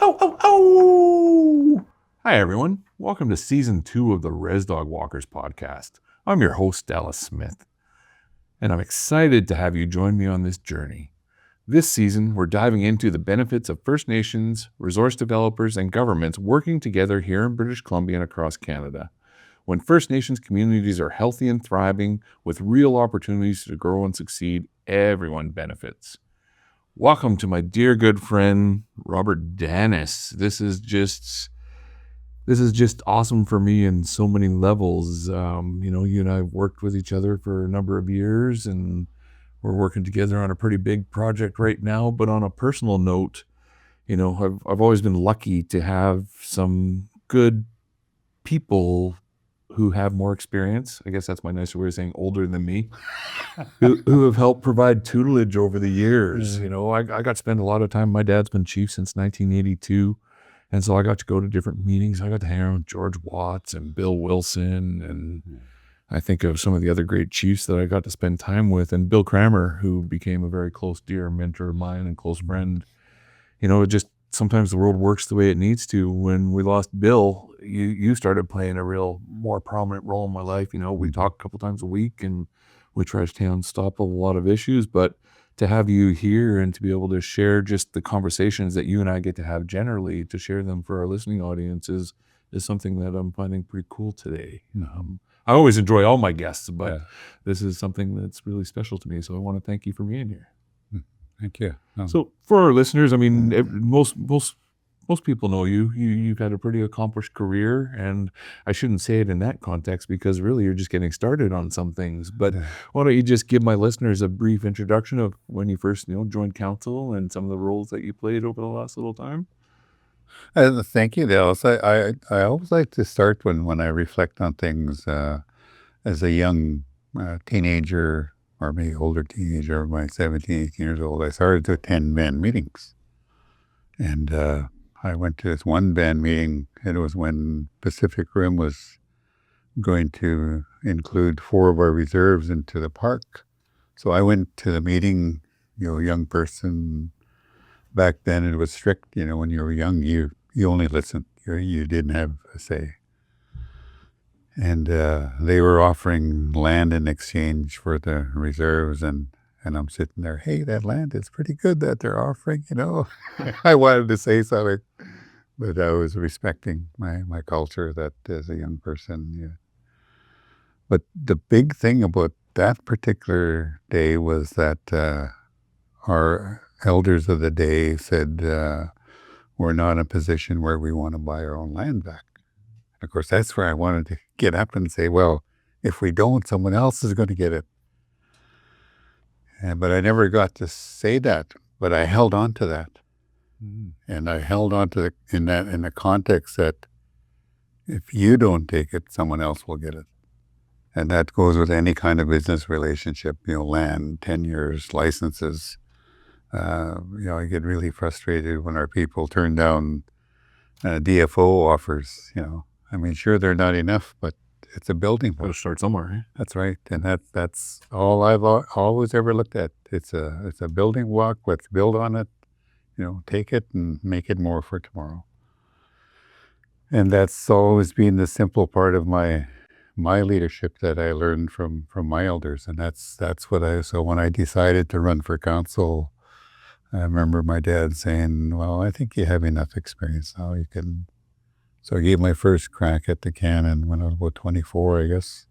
Oh, oh, oh! Hi, everyone. Welcome to Season 2 of the Res Dog Walkers podcast. I'm your host, Dallas Smith, and I'm excited to have you join me on this journey. This season, we're diving into the benefits of First Nations, resource developers, and governments working together here in British Columbia and across Canada. When First Nations communities are healthy and thriving with real opportunities to grow and succeed, everyone benefits. Welcome to my dear good friend, Robert Dennis. This is just awesome for me in so many levels. You and I have worked with each other for a number of years, and we're working together on a pretty big project right now. But on a personal note, I've always been lucky to have some good people who have more experience. I guess that's my nicer way of saying older than me, who have helped provide tutelage over the years. I got to spend a lot of time. My dad's been chief since 1982. And so I got to go to different meetings. I got to hang around with George Watts and Bill Wilson. And I think of some of the other great chiefs that I got to spend time with. And Bill Kramer, who became a very close, dear mentor of mine and close friend. It just sometimes the world works the way it needs to. When we lost Bill, you started playing a real more prominent role in my life. We talk a couple times a week and we try to stay on top of a lot of issues, but to have you here and to be able to share just the conversations that you and I get to have generally, to share them for our listening audiences is something that I'm finding pretty cool today. I always enjoy all my guests, but this is something that's really special to me. So I want to thank you for being here. Thank you. So for our listeners, I mean, most people know you. You've had a pretty accomplished career, and I shouldn't say it in that context because really you're just getting started on some things. But why don't you just give my listeners a brief introduction of when you first joined council and some of the roles that you played over the last little time? Thank you, Dallas. I always like to start when I reflect on things as a young teenager or maybe older teenager, my 17, 18 years old. I started to attend band meetings. And I went to this one band meeting. It was when Pacific Rim was going to include 4 of our reserves into the park. So I went to the meeting, young person. Back then it was strict, when you were young, you only listened. You didn't have a say. And they were offering land in exchange for the reserves, and I'm sitting there, hey, that land is pretty good that they're offering, I wanted to say something, but I was respecting my culture that as a young person. But the big thing about that particular day was that our elders of the day said, we're not in a position where we want to buy our own land back. Of course, that's where I wanted to get up and say, well, if we don't, someone else is going to get it. But I never got to say that, but I held on to that. And I held on to in the context that if you don't take it, someone else will get it. And that goes with any kind of business relationship, land, tenures, licenses. I get really frustrated when our people turn down DFO offers, I mean, sure, they're not enough, but it's a building block. Got to start somewhere, right? That's right. And that's all I've always ever looked at. It's a building block. Let's build on it, take it and make it more for tomorrow. And that's always been the simple part of my leadership that I learned from my elders. And that's so when I decided to run for council, I remember my dad saying, well, I think you have enough experience now. You can. So I gave my first crack at the cannon when I was about 24, I guess.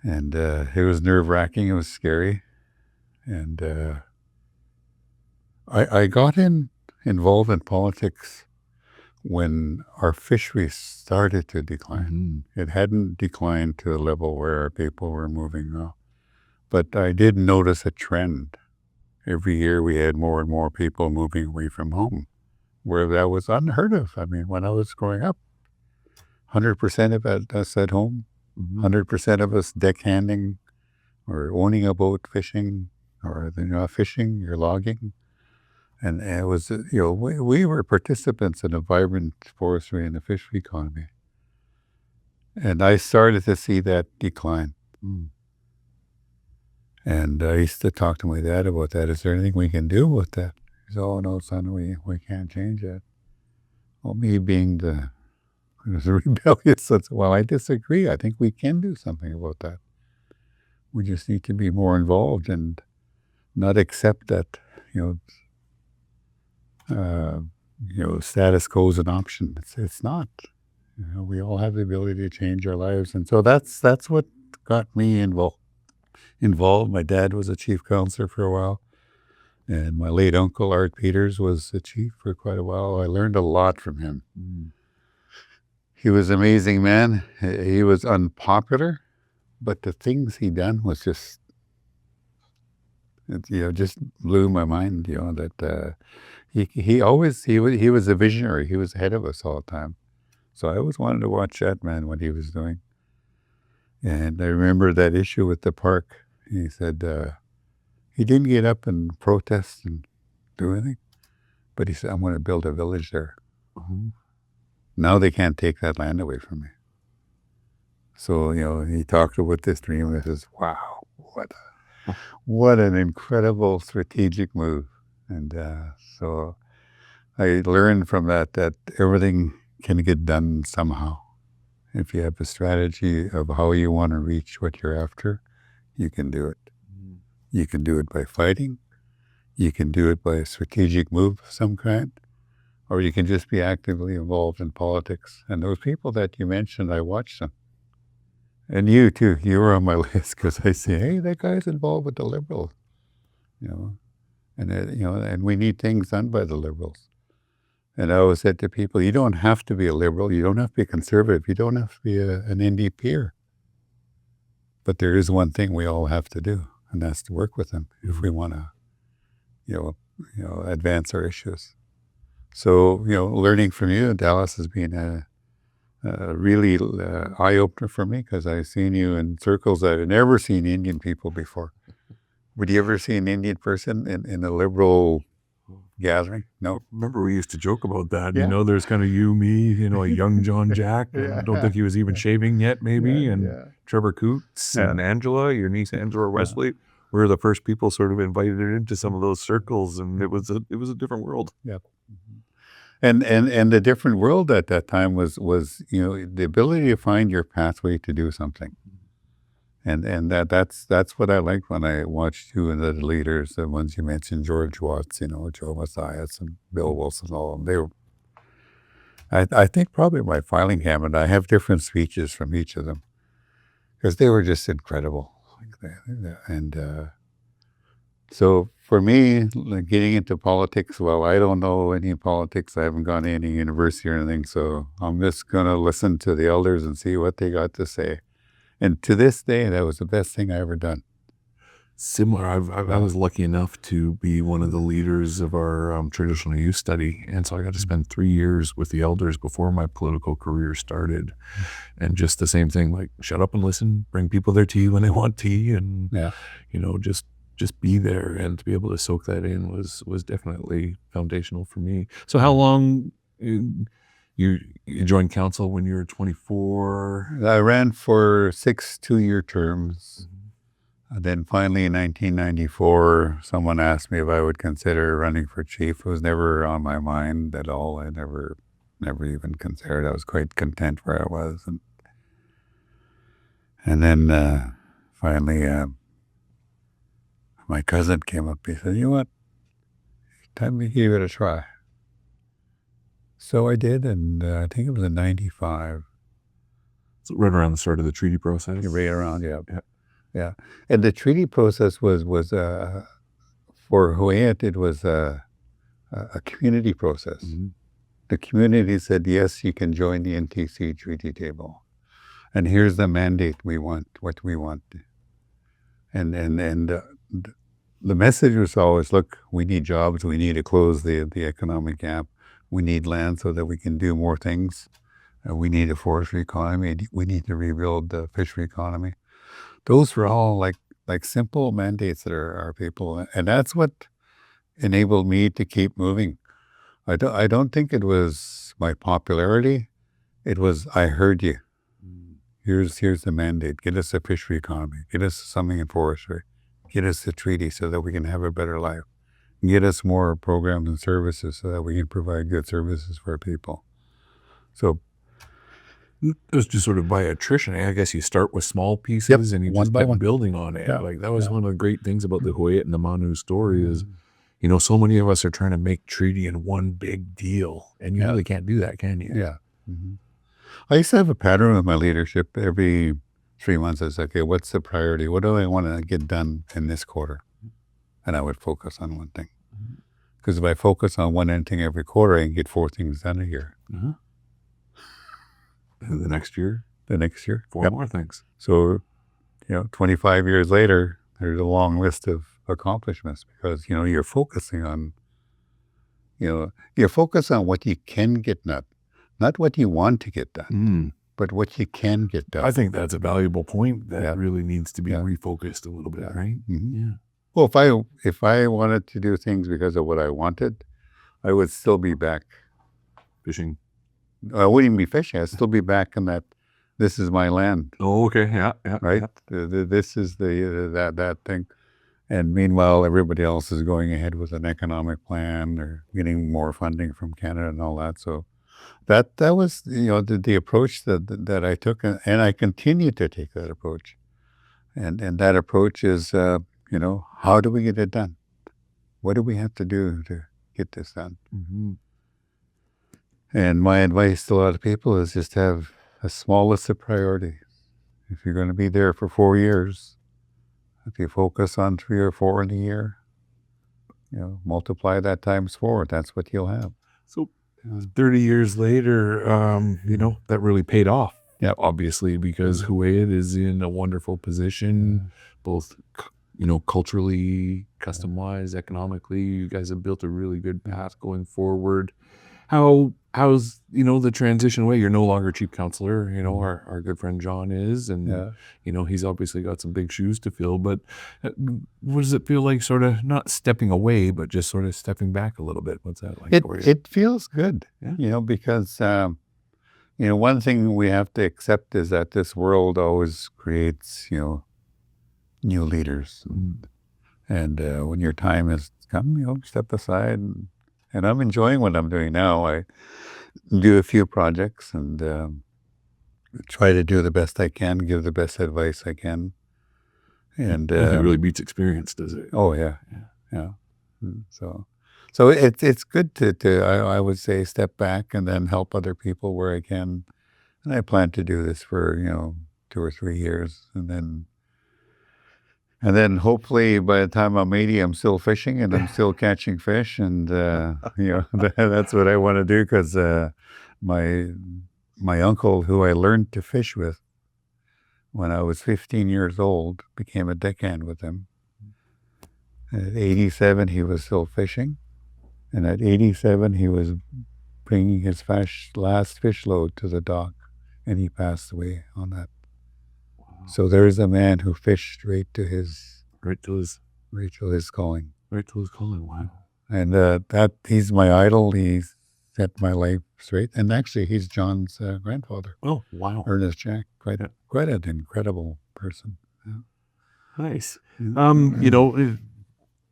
And it was nerve-wracking. It was scary. And I got involved in politics when our fisheries started to decline. It hadn't declined to a level where our people were moving off. But I did notice a trend. Every year we had more and more people moving away from home, where that was unheard of. I mean, when I was growing up, 100% of us at home, 100% of us deckhanding or owning a boat, fishing, or you're not fishing, you're logging. And it was, we were participants in a vibrant forestry and a fishery economy. And I started to see that decline. And I used to talk to my dad about that. Is there anything we can do with that? He said, oh, no, son, we can't change that. Well, me being the rebellious, well, I disagree. I think we can do something about that. We just need to be more involved and not accept that, status quo is an option. It's not. We all have the ability to change our lives, and so that's what got me involved. My dad was a chief counselor for a while, and my late uncle Art Peters was the chief for quite a while. I learned a lot from him. He was an amazing man. He was unpopular, but the things he done was just blew my mind. That he was a visionary. He was ahead of us all the time. So I always wanted to watch that man, what he was doing. And I remember that issue with the park. He said he didn't get up and protest and do anything, but he said, "I'm going to build a village there." Now they can't take that land away from me. So he talked about this dream. And I says, "Wow, what an incredible strategic move!" And so I learned from that everything can get done somehow. If you have a strategy of how you want to reach what you're after, you can do it. You can do it by fighting. You can do it by a strategic move of some kind, or you can just be actively involved in politics. And those people that you mentioned, I watched them. And you too, you were on my list because I say, hey, that guy's involved with the Liberals, and we need things done by the Liberals. And I always said to people, you don't have to be a Liberal. You don't have to be a Conservative. You don't have to be an NDPer. But there is one thing we all have to do, and that's to work with them if we want to, advance our issues. So, learning from you, Dallas, has been a really eye-opener for me because I've seen you in circles that I've never seen Indian people before. Would you ever see an Indian person in a Liberal gathering? No. Remember, we used to joke about that. Yeah. There's kind of you, me, a young John Jack. I don't think he was even shaving yet, maybe. Trevor Coots and Angela, your niece Angela Wesley. We were the first people sort of invited into some of those circles, and it was a different world. Yeah. And the different world at that time was the ability to find your pathway to do something. And that's what I liked when I watched you and the leaders, the ones you mentioned, George Watts, Joe Mathias and Bill Wilson, all of them. They were, I think, probably my filing cabinet. I have different speeches from each of them because they were just incredible. And so for me, getting into politics, well, I don't know any politics. I haven't gone to any university or anything, so I'm just going to listen to the elders and see what they got to say. And to this day, that was the best thing I ever done. Similar. I was lucky enough to be one of the leaders of our traditional youth study. And so I got to spend 3 years with the elders before my political career started. And just the same thing, like shut up and listen, bring people their tea when they want tea. And, just be there, and to be able to soak that in was definitely foundational for me. So how long you joined council when you were 24? I ran for 6 2-year terms. Then finally in 1994, someone asked me if I would consider running for chief. It was never on my mind at all. I never even considered. I was quite content where I was. And then finally, my cousin came up. He said, "You know what? Time to give it a try." So I did, and I think it was in 95. So right around the start of the treaty process? Right around, yeah. And the treaty process was for Hawaiian, it was a community process. The community said, yes, you can join the NTC treaty table. And here's the mandate we want, what we want. And the message was always, look, we need jobs, we need to close the economic gap, we need land so that we can do more things, we need a forestry economy, we need to rebuild the fishery economy. Those were all like simple mandates that are our people, and that's what enabled me to keep moving. I don't think it was my popularity, it was I heard you. Here's the mandate. Get us a fishery economy. Get us something in forestry. Get us the treaty so that we can have a better life. Get us more programs and services so that we can provide good services for our people. So It was just sort of by attrition. I guess you start with small pieces and you one just by kept one. building on it. Yeah, Like that was yeah. one of the great things about the Hoyt and the Manu story is, so many of us are trying to make treaty in one big deal, and you Yeah. really can't do that, can you? Yeah. I used to have a pattern with my leadership. Every 3 months, I said, okay, what's the priority? What do I want to get done in this quarter? And I would focus on one thing. Because if I focus on one thing every quarter, I can get 4 things done a year. And the next year, The next year, 4 more things. So, 25 years later, there's a long list of accomplishments because, you're focusing on, you're focused on what you can get done, not what you want to get done, but what you can get done. I think that's a valuable point that Yeah. really needs to be Yeah. refocused a little bit, right? Mhm. Yeah. Well, if I wanted to do things because of what I wanted, I would still be back. Fishing. I wouldn't even be fishing. I'd still be back in that. This is my land, Oh, okay. Yeah. Yeah. right? Yeah. This is that thing. And meanwhile, everybody else is going ahead with an economic plan or getting more funding from Canada and all that. So that was the approach that I took, and I continue to take that approach. And that approach is, how do we get it done? What do we have to do to get this done? And my advice to a lot of people is just have a small list of priorities. If you're going to be there for 4 years, if you focus on 3 or 4 in a year, multiply that times 4. That's what you'll have. So 30 years later, that really paid off. Yep. Obviously, because Huayet is in a wonderful position, both, culturally, custom-wise, economically. You guys have built a really good path going forward. How's the transition away? You're no longer chief counselor, our good friend John is, and he's obviously got some big shoes to fill, but what does it feel like, sort of not stepping away, but just sort of stepping back a little bit? What's that like for you? It feels good, Yeah. because one thing we have to accept is that this world always creates new leaders, and when your time has come, step aside. And I'm enjoying what I'm doing now. I do a few projects and try to do the best I can, give the best advice I can. And It really beats experience, does it? oh yeah. So it's good to I would say step back and then help other people where I can. And I plan to do this for 2 or 3 years, and then hopefully by the time I'm 80, I'm still fishing and I'm still catching fish. And, that's what I want to do because my uncle, who I learned to fish with when I was 15 years old, became a deckhand with him. At 87, he was still fishing. And at 87, he was bringing his last fish load to the dock, and he passed away on that. So there's a man who fished right to his calling. Right till his calling. Wow. And that he's my idol. He set my life straight. And actually, he's John's grandfather. Oh, wow. Ernest Jack. Quite an incredible person. Yeah. Nice. It'd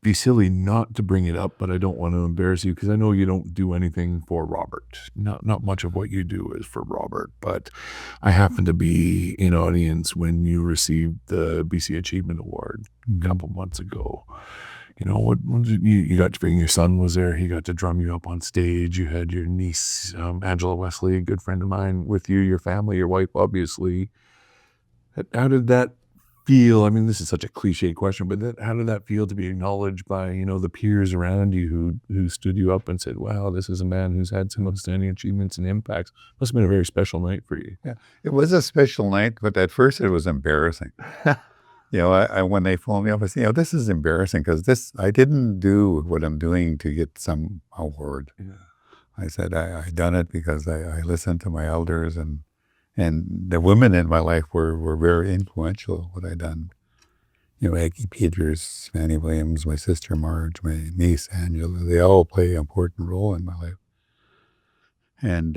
be silly not to bring it up, but I don't want to embarrass you because I know you don't do anything for Robert. Not much of what you do is for Robert, but I happened to be in audience when you received the BC Achievement Award a couple months ago. What you got to bring your son was there. He got to drum you up on stage. You had your niece, Angela Wesley, a good friend of mine, with you, your family, your wife, obviously. How did that feel? I mean, this is such a cliche question, but how did that feel to be acknowledged by, the peers around you who stood you up and said, wow, this is a man who's had some outstanding achievements and impacts? Must have been a very special night for you. Yeah, it was a special night, but at first it was embarrassing. I when they phoned me up, I said, this is embarrassing because I didn't do what I'm doing to get some award. Yeah. I said, I done it because I listened to my elders, and the women in my life were very influential what I done. Aggie Peters, Fanny Williams, my sister Marge, my niece Angela, they all play an important role in my life. And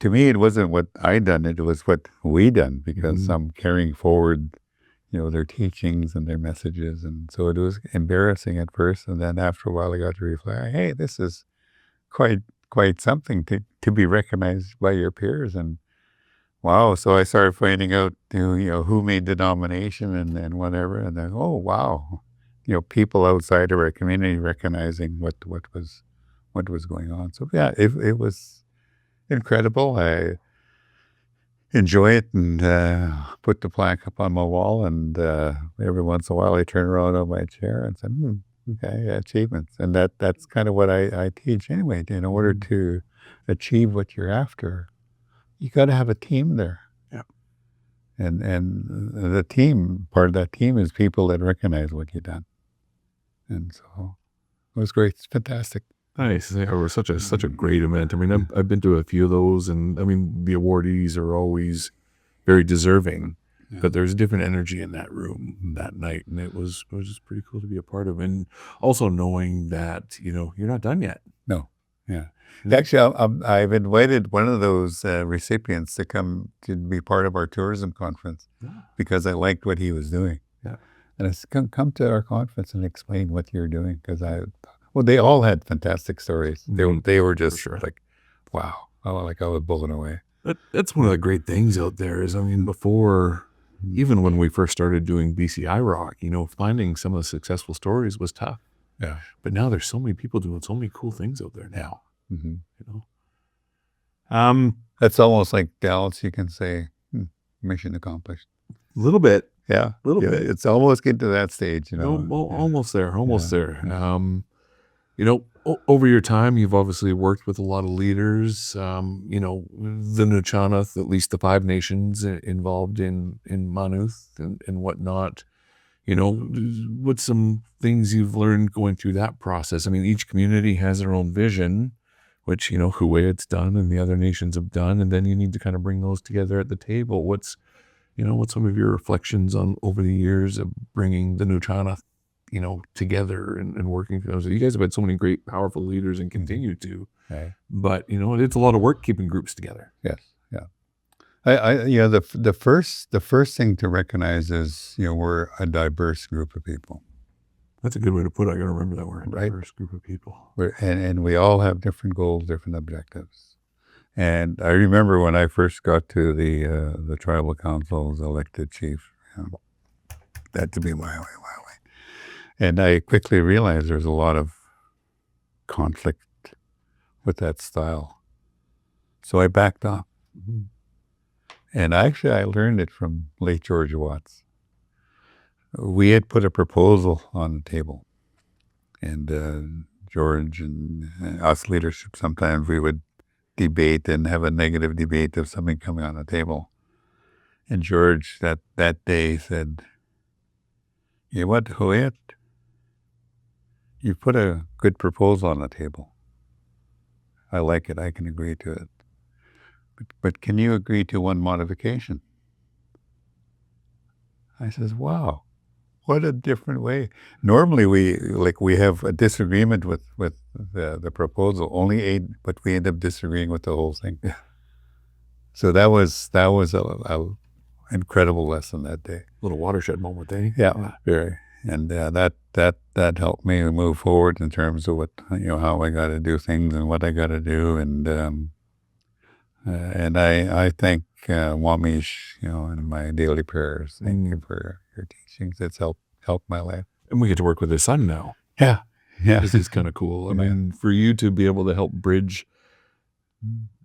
to me, it wasn't what I done, it was what we done, because I'm carrying forward, their teachings and their messages. And so it was embarrassing at first. And then after a while, I got to reflect, hey, this is quite quite something to be recognized by your peers. And wow, so I started finding out, who made the nomination and whatever, and then, oh, wow, people outside of our community recognizing what was going on. So yeah, it was incredible. I enjoy it and put the plaque up on my wall, and every once in a while I turn around on my chair and say, okay, achievements. And that's kind of what I teach anyway. In order to achieve what you're after, you got to have a team there. Yeah. And the team, part of that team is people that recognize what you've done. And so it was great. It's fantastic. Nice. Yeah, it was such a great event. I mean, I've been to a few of those, and I mean, the awardees are always very deserving, but there's a different energy in that room that night, and it was just pretty cool to be a part of, and also knowing that you're not done yet. No, yeah. Yeah. Actually, I've invited one of those recipients to come to be part of our tourism conference because I liked what he was doing. Yeah. And I said, come to our conference and explain what you're doing, because they all had fantastic stories. They were just like, wow, I was blown away. That's one of the great things out there is, I mean, before, even when we first started doing BCI Rock, finding some of the successful stories was tough. Yeah. But now there's so many people doing so many cool things out there now. That's almost like Dallas. You can say, mission accomplished. A little bit. Yeah. A little bit. It's almost getting to that stage, Almost there. Almost there. Over your time, you've obviously worked with a lot of leaders. The Nuu-chah-nulth, at least the 5 nations involved in Manuth and whatnot. What's some things you've learned going through that process? I mean, each community has their own vision, which Huwet's done and the other nations have done, and then you need to kind of bring those together at the table. What's some of your reflections on over the years of bringing the Nuu-chah-nulth together and working together? You guys have had so many great, powerful leaders and continue to. Okay. But it's a lot of work keeping groups together. Yes, yeah. The first thing to recognize is we're a diverse group of people. That's a good way to put it. I got to remember that word. Right. Diverse group of people. And we all have different goals, different objectives. And I remember when I first got to the tribal council as elected chief, that to be my way. And I quickly realized there's a lot of conflict with that style. So I backed off. And actually, I learned it from late George Watts. We had put a proposal on the table. And George and us leadership, sometimes we would debate and have a negative debate of something coming on the table. And George that day said, "You know what, Huwet? You put a good proposal on the table. I like it. I can agree to it. But can you agree to one modification?" I says, wow, what a different way. Normally we have a disagreement with the proposal, but we end up disagreeing with the whole thing. Yeah. So that was a incredible lesson that day. A little watershed moment, eh? Yeah, very. And that helped me move forward in terms of what how I got to do things and what I got to do, and I thank Wamish in my daily prayers. Thank you for your teachings. It's helped my life. And we get to work with his son now. Yeah. This is kind of cool. I mean, for you to be able to help bridge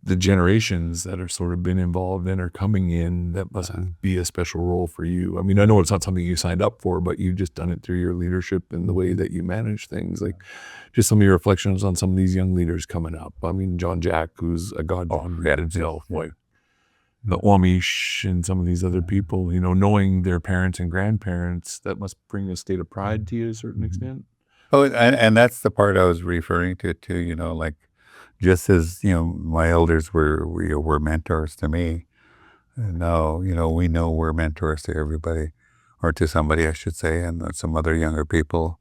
the generations that are sort of been involved and are coming in, that must be a special role for you. I mean, I know it's not something you signed up for, but you've just done it through your leadership and the way that you manage things. Like, just some of your reflections on some of these young leaders coming up. I mean, John Jack, who's a god himself, like the Wamish and some of these other people, knowing their parents and grandparents, that must bring a state of pride to you to a certain extent. Oh, and that's the part I was referring to too, like, just as, my elders were mentors to me, and now, we know we're mentors to everybody, or to somebody, I should say, and some other younger people.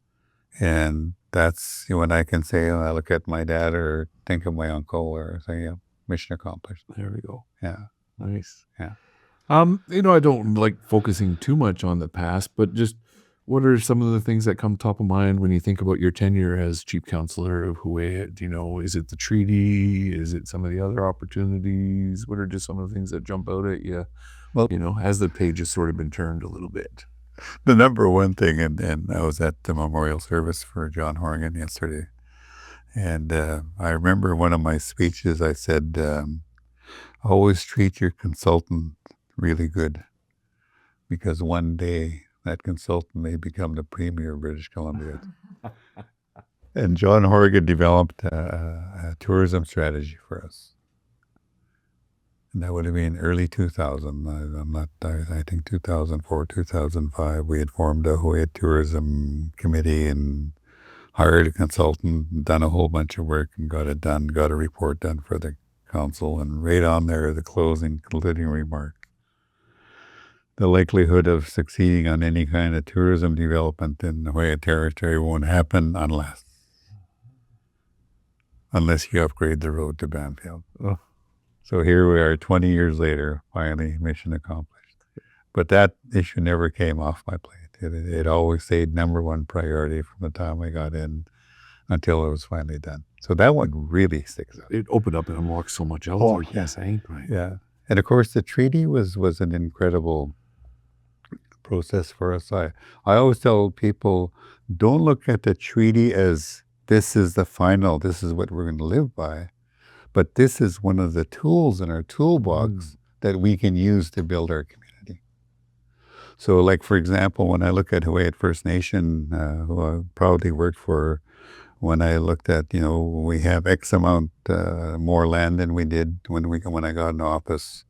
And that's when I can say, I look at my dad or think of my uncle or say, mission accomplished. There we go. Yeah. Nice. Yeah. I don't like focusing too much on the past, but just what are some of the things that come top of mind when you think about your tenure as chief counselor of Hawaiiat? Is it the treaty? Is it some of the other opportunities? What are just some of the things that jump out at you, Well, as the page has sort of been turned a little bit? the number one thing, and I was at the memorial service for John Horgan yesterday, and I remember one of my speeches, I said, always treat your consultant really good, because one day that consultant may become the premier of British Columbia. And John Horgan developed a tourism strategy for us. And that would have been early 2000. I think 2004, 2005. We had formed a Hawaii Tourism Committee and hired a consultant, done a whole bunch of work and got it done, got a report done for the council. And right on there, the concluding remark. The likelihood of succeeding on any kind of tourism development in the Hawaii Territory won't happen unless you upgrade the road to Banfield. Oh. So here we are 20 years later, finally, mission accomplished. But that issue never came off my plate. It always stayed number one priority from the time I got in until it was finally done. So that one really sticks out. It opened up and unlocked so much else. Oh, yes, right? Yeah. And of course, the treaty was an incredible process for us. I always tell people, don't look at the treaty as this is the final, this is what we're going to live by. But this is one of the tools in our toolbox that we can use to build our community. So like, for example, when I look at Hawaiiat First Nation, who I proudly worked for, when I looked at, we have X amount more land than we did when I got in office.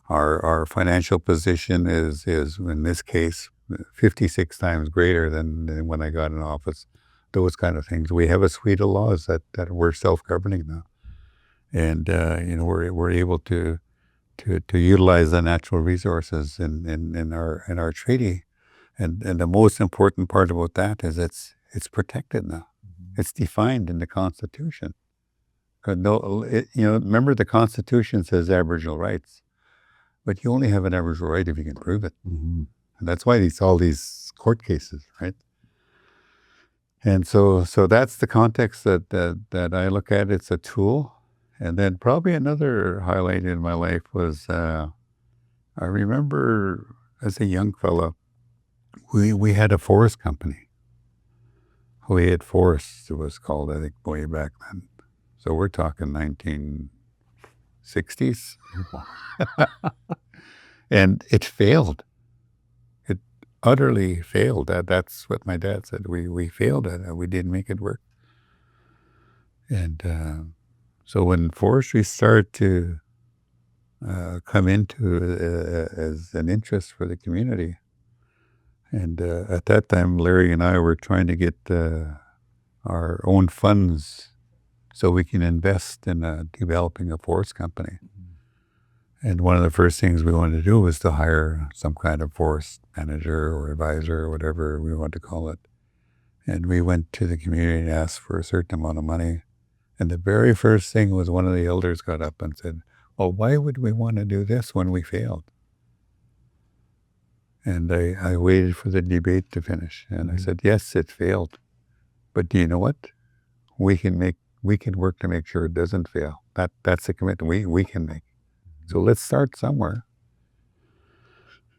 Our financial position is in this case 56 times greater than when I got in office. Those kind of things. We have a suite of laws that we're self-governing now, and we're able to utilize the natural resources in our treaty, and the most important part about that is it's protected now. It's defined in the Constitution. Remember the Constitution says Aboriginal rights. But you only have an Aboriginal right if you can prove it. And that's why all these court cases, right? And so that's the context that I look at. It's a tool. And then probably another highlight in my life was I remember as a young fella, we had a forest company. Hawaiiat Forests, it was called, I think, way back then. So we're talking 1960s. And it failed. It utterly failed. That's what my dad said. We failed at it. We didn't make it work. And so when forestry started to come into as an interest for the community, and at that time, Larry and I were trying to get our own funds so we can invest in developing a forest company. And one of the first things we wanted to do was to hire some kind of forest manager or advisor or whatever we want to call it. And we went to the community and asked for a certain amount of money. And the very first thing was one of the elders got up and said, well, why would we want to do this when we failed? And I waited for the debate to finish. And I said, yes, it failed. But do you know what? We can work to make sure it doesn't fail. That's the commitment we can make. So let's start somewhere.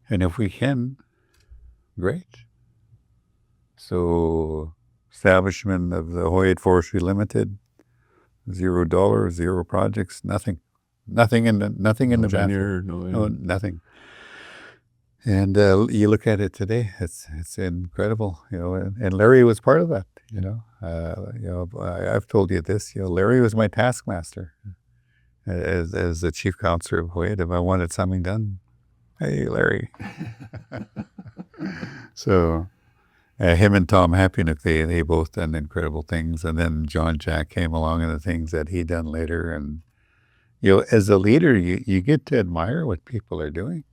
And if we can, great. So establishment of the Hawaiiat Forestry Limited, $0, 0 projects, nothing in the tenure, nothing. And you look at it today, it's incredible, and Larry was part of that, I've told you this, Larry was my taskmaster. As the chief counselor of Hawaiiat, if I wanted something done, hey, Larry. So him and Tom Happinick, they both done incredible things. And then John Jack came along and the things that he done later. And, as a leader, you get to admire what people are doing.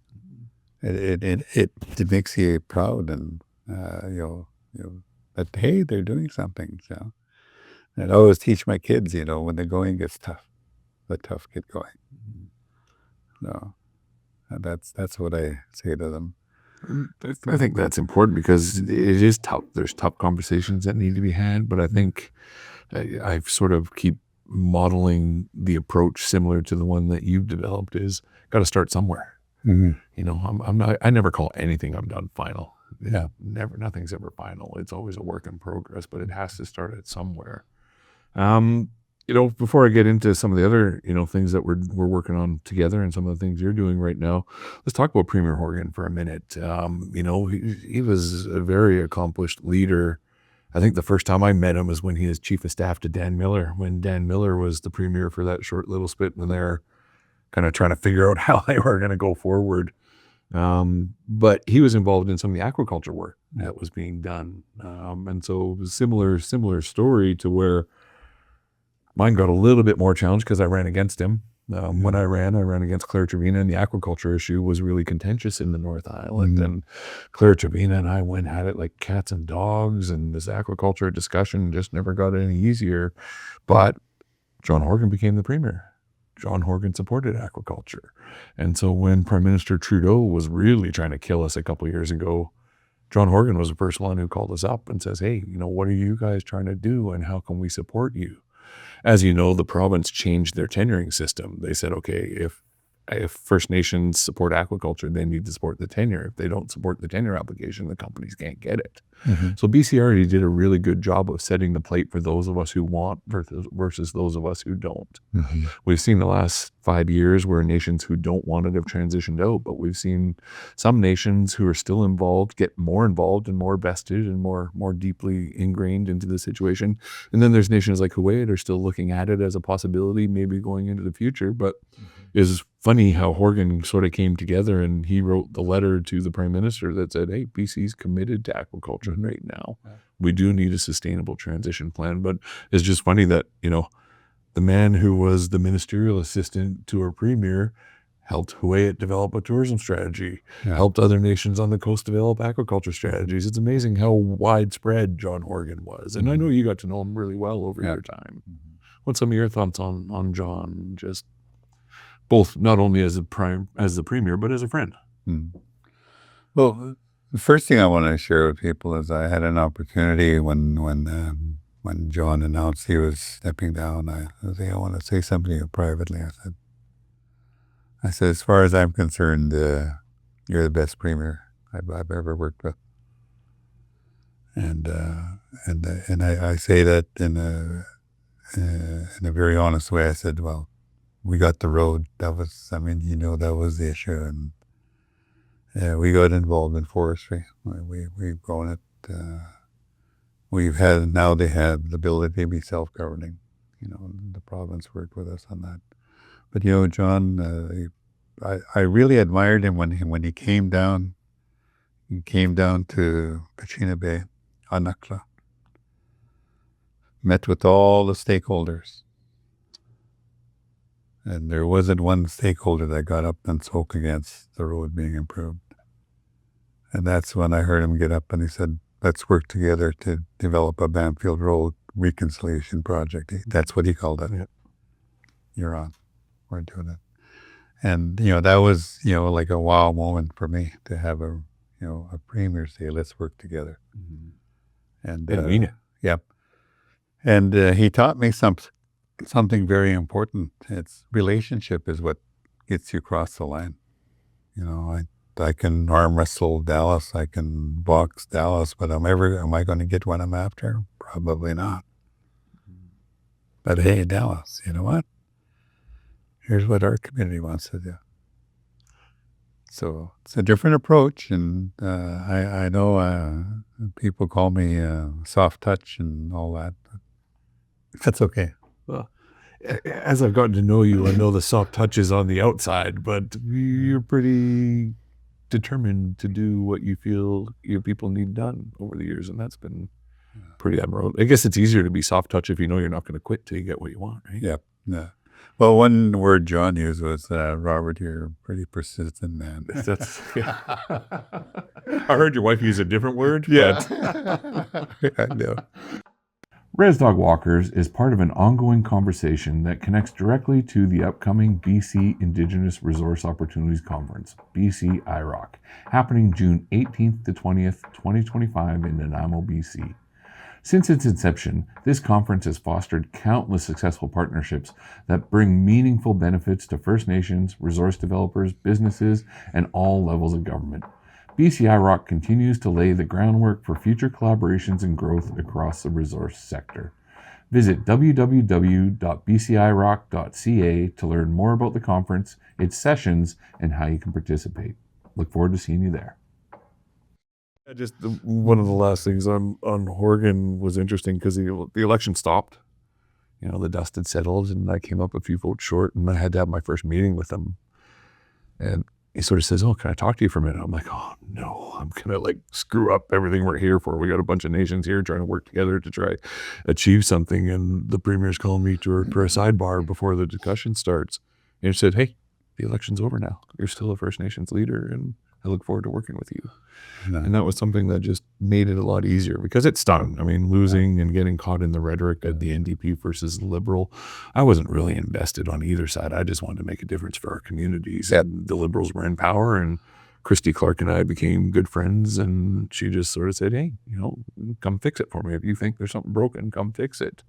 It makes you proud and, that, hey, they're doing something. So, and I always teach my kids, when the going gets tough, the tough get going. So that's what I say to them. I think that's important because it is tough. There's tough conversations that need to be had, but I think I sort of keep modeling the approach similar to the one that you've developed is got to start somewhere. Mhm. You know, I'm not, I never call anything I'm done final. Yeah. Nothing's ever final. It's always a work in progress, but it has to start at somewhere. Um, before I get into some of the other, things that we're working on together and some of the things you're doing right now, let's talk about Premier Horgan for a minute. He was a very accomplished leader. I think the first time I met him was when he was chief of staff to Dan Miller, when Dan Miller was the premier for that short little spit when they're kind of trying to figure out how they were going to go forward. But he was involved in some of the aquaculture work that was being done. And so it was similar story to where mine got a little bit more challenged because I ran against him. When I ran against Claire Trevina, and the aquaculture issue was really contentious in the North Island. And Claire Trevina and I went at it like cats and dogs, and this aquaculture discussion just never got any easier. But John Horgan became the premier. John Horgan supported aquaculture. And so when Prime Minister Trudeau was really trying to kill us a couple of years ago, John Horgan was the first one who called us up and says, hey, what are you guys trying to do and how can we support you? As you know, the province changed their tenuring system. They said, okay, if First Nations support aquaculture, they need to support the tenure. If they don't support the tenure application, the companies can't get it. So BC already did a really good job of setting the plate for those of us who want versus those of us who don't. We've seen the last 5 years where nations who don't want it have transitioned out, but we've seen some nations who are still involved get more involved and more vested and more deeply ingrained into the situation. And then there's nations like Kuwait are still looking at it as a possibility, maybe going into the future. But it's funny how Horgan sort of came together and he wrote the letter to the Prime Minister that said, hey, BC's committed to aquaculture right now. We do need a sustainable transition plan. But it's just funny that, the man who was the ministerial assistant to our premier helped Kuwait develop a tourism strategy, helped other nations on the coast develop aquaculture strategies. It's amazing how widespread John Horgan was. And I know you got to know him really well over your time. What's some of your thoughts on John, just both not only as the premier, but as a friend? Well, the first thing I want to share with people is I had an opportunity when John announced he was stepping down. I said, I want to say something to you privately. I said, as far as I'm concerned, you're the best premier I've ever worked with. And I say that in a very honest way. I said, well, we got the road. That was the issue. And we got involved in forestry. We've grown it. Now they have the ability to be self-governing. The province worked with us on that. But John, I really admired him when he came down. He came down to Kachina Bay, Anakla, met with all the stakeholders. And there wasn't one stakeholder that got up and spoke against the road being improved. And that's when I heard him get up and he said, let's work together to develop a Bamfield Road reconciliation project. That's what he called it. Yeah. You're on. We're doing it. And, that was, like a wow moment for me to have a premier say, let's work together. And mean it. Yeah. And he taught me something very important. It's relationship is what gets you across the line. I can arm wrestle Dallas, I can box Dallas, but am I going to get what I'm after? Probably not. But hey, Dallas, you know what? Here's what our community wants to do. So it's a different approach, and I know people call me soft touch and all that, but that's okay. Well, as I've gotten to know you, I know the soft touch is on the outside, but you're pretty determined to do what you feel your people need done over the years, and that's been pretty admirable. I guess it's easier to be soft touch if you know you're not going to quit till you get what you want, right? Yeah. Well, one word John used was, Robert, you're a pretty persistent man. I heard your wife use a different word. Yeah. I know. ResDog Walkers is part of an ongoing conversation that connects directly to the upcoming BC Indigenous Resource Opportunities Conference, BC IROC, happening June 18th to 20th, 2025 in Nanaimo, BC. Since its inception, this conference has fostered countless successful partnerships that bring meaningful benefits to First Nations, resource developers, businesses, and all levels of government. BCI Rock continues to lay the groundwork for future collaborations and growth across the resource sector. Visit www.bcirock.ca to learn more about the conference, its sessions, and how you can participate. Look forward to seeing you there. Just one of the last things on Horgan was interesting because the election stopped. You know, the dust had settled, and I came up a few votes short, and I had to have my first meeting with him. And he sort of says, "Oh, can I talk to you for a minute?" I'm like, "Oh no, I'm gonna like screw up everything we're here for. We got a bunch of nations here trying to work together to try achieve something." And the premier's calling me for a sidebar before the discussion starts. And he said, "Hey, the election's over now. You're still a First Nations leader, and I look forward to working with you." And that was something that just made it a lot easier because it stung. I mean, losing and getting caught in the rhetoric at the NDP versus Liberal, I wasn't really invested on either side. I just wanted to make a difference for our communities. And the Liberals were in power, and Christy Clark and I became good friends. And she just sort of said, "Hey, you know, come fix it for me. If you think there's something broken, come fix it."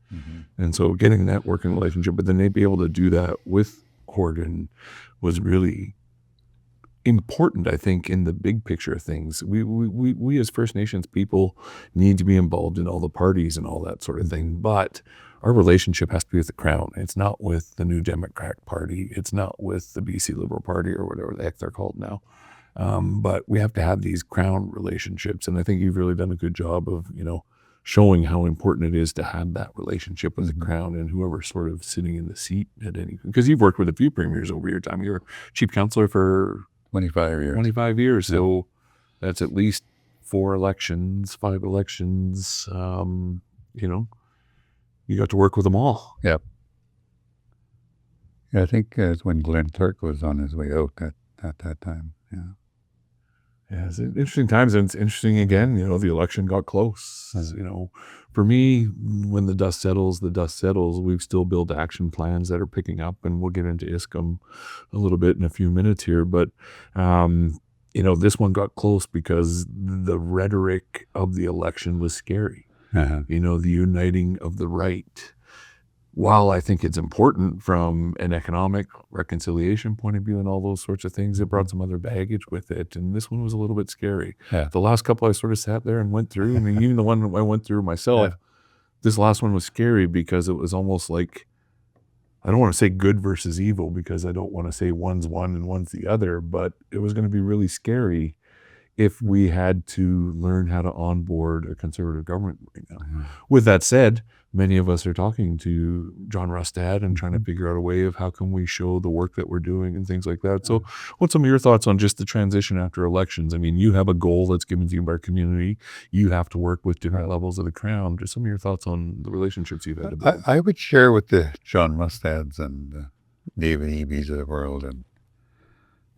And so getting that working relationship, but then they'd be able to do that with Horgan was really important, I think, in the big picture of things. We as First Nations people need to be involved in all the parties and all that sort of thing, but our relationship has to be with the Crown. It's not with the New Democratic Party. It's not with the BC Liberal Party or whatever the heck they're called now. But we have to have these Crown relationships, and I think you've really done a good job of, you know, showing how important it is to have that relationship with the Crown and whoever's sort of sitting in the seat at any, because you've worked with a few premiers over your time. You were chief counselor for 25 years. 25 years. So that's at least 4 elections, 5 elections. You know, you got to work with them all. Yeah, I think it's when Glenn Turk was on his way out at that time. Yeah. Yeah, it's interesting times, and it's interesting again. You know, the election got close. You know, for me, when the dust settles, the dust settles. We've still built action plans that are picking up, and we'll get into ISCOM a little bit in a few minutes here. But you know, this one got close because the rhetoric of the election was scary. You know, the uniting of the right. While I think it's important from an economic reconciliation point of view and all those sorts of things, it brought some other baggage with it. And this one was a little bit scary. Yeah. The last couple I sort of sat there and went through, and even the one I went through myself, this last one was scary because it was almost like, I don't want to say good versus evil because I don't want to say one's one and one's the other, but it was going to be really scary if we had to learn how to onboard a conservative government right now. With that said, many of us are talking to John Rustad and trying to figure out a way of how can we show the work that we're doing and things like that. So what's some of your thoughts on just the transition after elections? I mean, you have a goal that's given to you by our community. You have to work with different levels of the Crown. Just some of your thoughts on the relationships you've had to build. I would share with the John Rustads and David Eby's of the world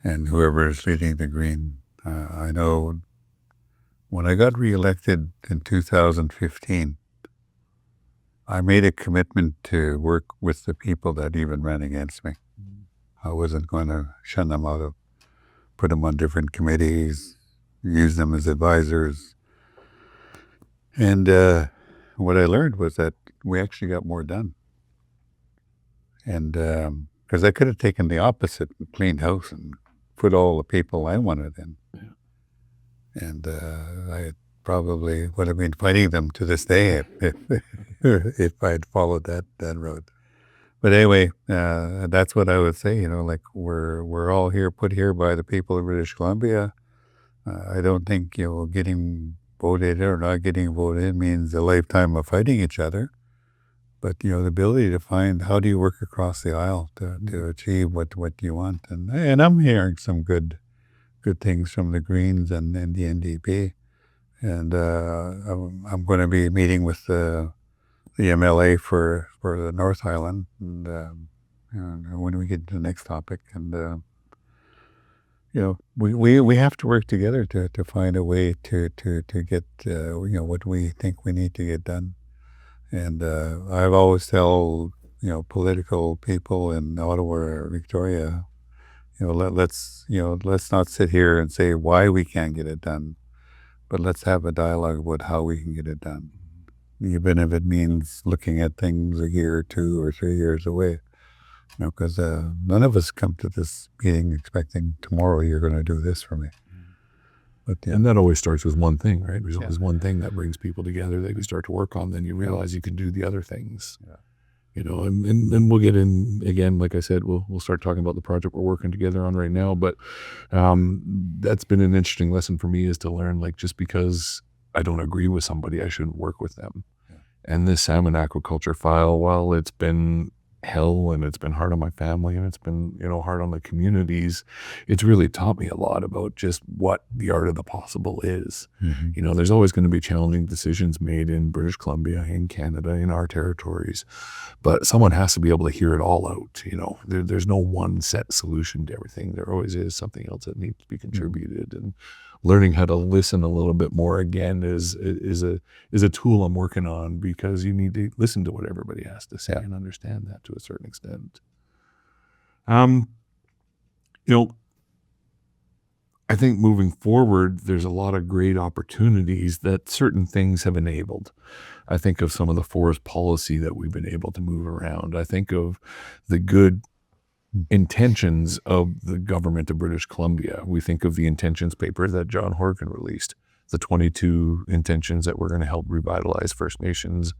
and whoever is leading the Green. I know when I got reelected in 2015, I made a commitment to work with the people that even ran against me. I wasn't going to shun them out, put them on different committees, use them as advisors. And what I learned was that we actually got more done. And because I could have taken the opposite and cleaned house and put all the people I wanted in. And I probably would have been fighting them to this day if I had followed that road. But anyway, that's what I would say. You know, like we're all here, put here by the people of British Columbia. I don't think getting voted or not getting voted means a lifetime of fighting each other. But the ability to find how do you work across the aisle to achieve what you want, and I'm hearing some good things from the Greens and the NDP. And I'm going to be meeting with the MLA for the North Island, and when we get to the next topic, and we have to work together to find a way to get what we think we need to get done, And I've always tell, political people in Ottawa or Victoria, let's not sit here and say why we can't get it done, but let's have a dialogue about how we can get it done, even if it means looking at things a year or 2 or 3 years away. Because none of us come to this meeting expecting tomorrow you're going to do this for me. But yeah, And that always starts with one thing, right? There's Yeah. always one thing that brings people together that you start to work on. Then you realize you can do the other things. Yeah. And we'll get in again. Like I said, we'll start talking about the project we're working together on right now. But that's been an interesting lesson for me, is to learn, like, just because I don't agree with somebody, I shouldn't work with them. Yeah. And this salmon aquaculture file, while it's been hell and it's been hard on my family and it's been, hard on the communities, it's really taught me a lot about just what the art of the possible is. Mhm. There's always going to be challenging decisions made in British Columbia, in Canada, in our territories, but someone has to be able to hear it all out. There's no one set solution to everything. There always is something else that needs to be contributed, and learning how to listen a little bit more again is a tool I'm working on, because you need to listen to what everybody has to say Yeah. and understand that to a certain extent. I think moving forward, there's a lot of great opportunities that certain things have enabled. I think of some of the forest policy that we've been able to move around. I think of the good intentions of the government of British Columbia. We think of the intentions paper that John Horgan released, the 22 intentions that we're going to help revitalize First Nations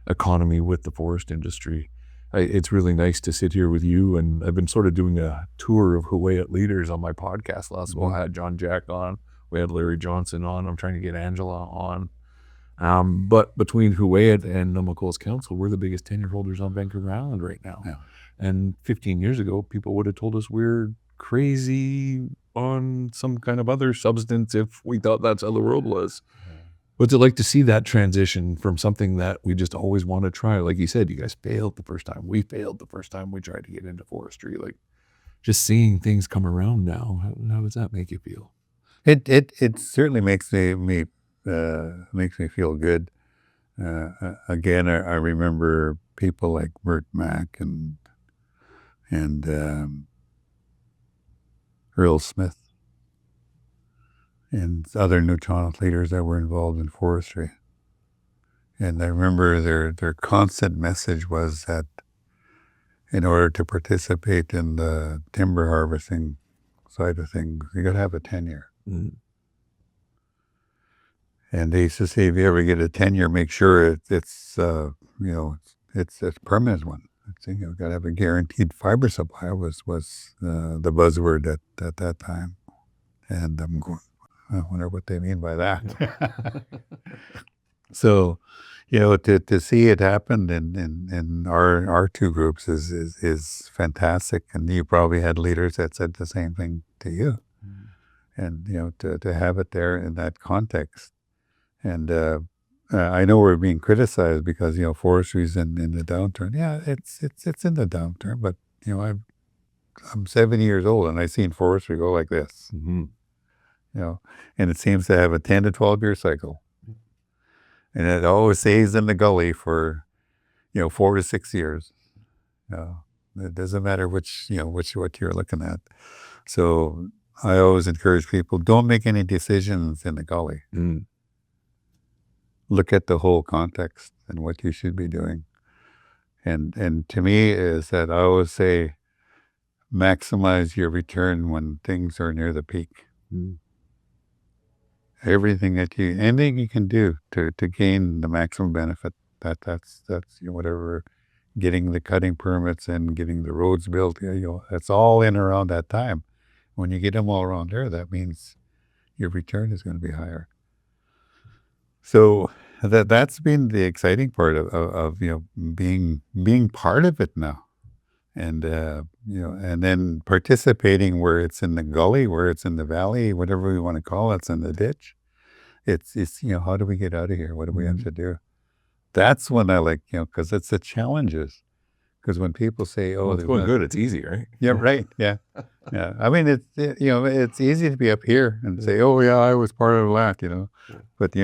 economy with the forest industry. It's really nice to sit here with you, and I've been sort of doing a tour of Hawaiian leaders on my podcast. Last well, I had John Jack on, we had Larry Johnson on, I'm trying to get Angela on. But between Hawaiian and Namako's Council, we're the biggest tenure holders on Vancouver Island right now. Yeah. And 15 years ago, people would have told us we're crazy on some kind of other substance if we thought that's how the world was. What's it like to see that transition from something that we just always want to try? Like you said, you guys failed the first time. We failed the first time we tried to get into forestry. Like, just seeing things come around now, how does that make you feel? It certainly makes me feel good. Again, I remember people like Bert Mack and Earl Smith and other Nuu-chah-nulth leaders that were involved in forestry. And I remember their constant message was that in order to participate in the timber harvesting side of things, you got to have a tenure. Mm. And they used to say, if you ever get a tenure, make sure it's a permanent one. Got to have a guaranteed fiber supply was the buzzword at that time. And I'm going, I wonder what they mean by that. So, to see it happen in our two groups is fantastic. And you probably had leaders that said the same thing to you. And, to have it there in that context. And I know we're being criticized because, forestry's in the downturn. Yeah, it's in the downturn, but, I'm 70 years old and I've seen forestry go like this. Mm-hmm. And it seems to have a 10 to 12 year cycle. And it always stays in the gully for, 4 to 6 years. It doesn't matter what you're looking at. So I always encourage people, don't make any decisions in the gully. Mm. Look at the whole context and what you should be doing. And to me is that I always say, maximize your return when things are near the peak. Mm. Anything you can do to gain the maximum benefit, that's whatever, getting the cutting permits and getting the roads built, that's all in around that time. When you get them all around there, that means your return is going to be higher. So that's been the exciting part of being part of it now, and and then participating where it's in the gully, where it's in the valley, whatever we want to call it, it's in the ditch. It's how do we get out of here? What do we have to do? That's when I like, because it's the challenges. Because when people say, "Oh, Well, it's going good. It's easy, right? Yeah, right. Yeah, yeah. I mean, it's easy to be up here and say, "Oh, yeah, I was part of that," But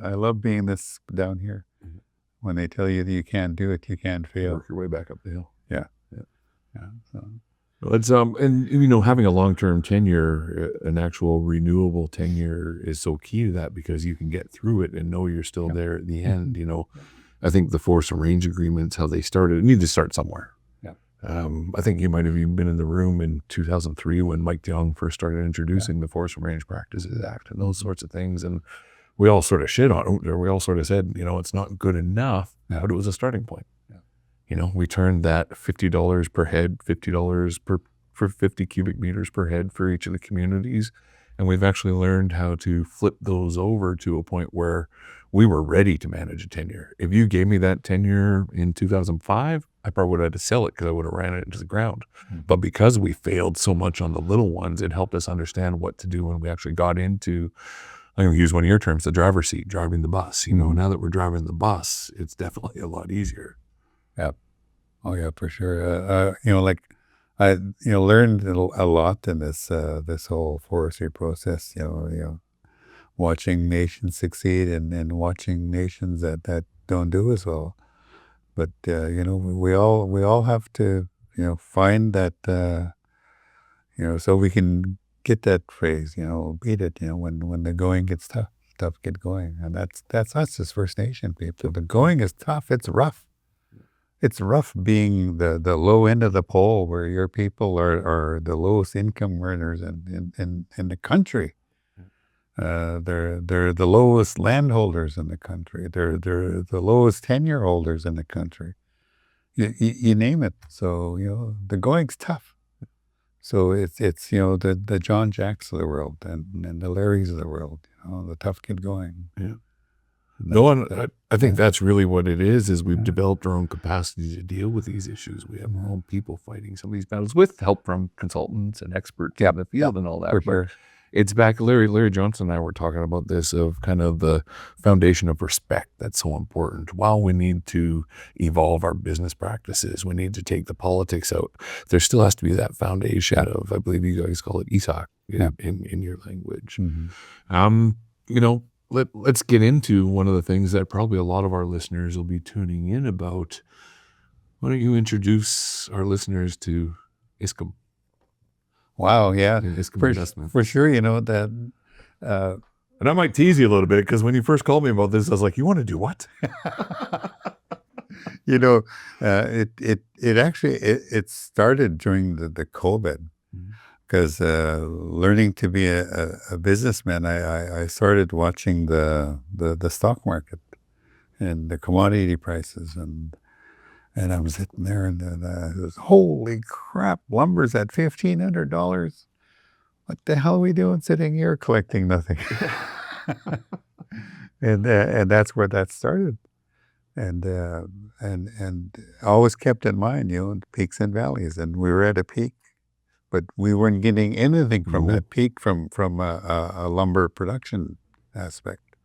I love being this down here. when they tell you that you can't do it, you can't fail. Work your way back up the hill. Yeah. Yeah. Yeah. So, Well, it's and you know, having a long-term tenure, an actual renewable tenure is so key to that, because you can get through it and know you're still there at the end. You know, I think the forest and range agreements, how they started, need to start somewhere. Yeah. I think you might have even been in the room in 2003 when Mike Young first started introducing the Forest and Range Practices Act and those sorts of things. And we all sort of shit on it, or we all sort of said, you know, it's not good enough, but it was a starting point. Yeah. You know, we turned that $50 per head, $50 for 50 cubic meters per head for each of the communities. And we've actually learned how to flip those over to a point where we were ready to manage a tenure. If you gave me that tenure in 2005, I probably would have had to sell it because I would have ran it into the ground. But because we failed so much on the little ones, it helped us understand what to do when we actually got into, I'm going to use one of your terms, the driver's seat, driving the bus. You know, now that we're driving the bus, it's definitely a lot easier. Yeah. Oh yeah, for sure. You know, like I, learned a lot in this whole forestry process. You know, watching nations succeed and watching nations that don't do as well. But you know, we all have to, find that, so we can get that phrase, beat it, when the going gets tough, get going. And that's us as First Nation people. The going is tough. It's rough. It's rough being the low end of the pole, where your people are the lowest income earners in the country. They're the lowest landholders in the country. They're the lowest tenure holders in the country. You name it. So the going's tough. So it's the John Jacks of the world and the Larrys of the world. The tough kid going. Yeah. No, and I think that's really what it is we've developed our own capacity to deal with these issues. We have our own people fighting some of these battles with help from consultants and experts in the field and all that. For but sure. it's back, Larry Johnson and I were talking about this, of kind of the foundation of respect that's so important. While we need to evolve our business practices, we need to take the politics out, there still has to be that foundation of, I believe you guys call it ISAC in your language. You know, let's get into one of the things that probably a lot of our listeners will be tuning in about. Why don't you introduce our listeners to ISCM? Wow, yeah, ISCM investment. for sure. That. And I might tease you a little bit, because when you first called me about this, I was like, "You want to do what?" It actually it started during the COVID, because learning to be a businessman, I started watching the stock market and the commodity prices, and I'm sitting there and holy crap, lumber's at $1,500. What the hell are we doing sitting here collecting nothing? and that's where that started. And I always kept in mind, peaks and valleys. And we were at a peak, but we weren't getting anything from that peak from a lumber production aspect.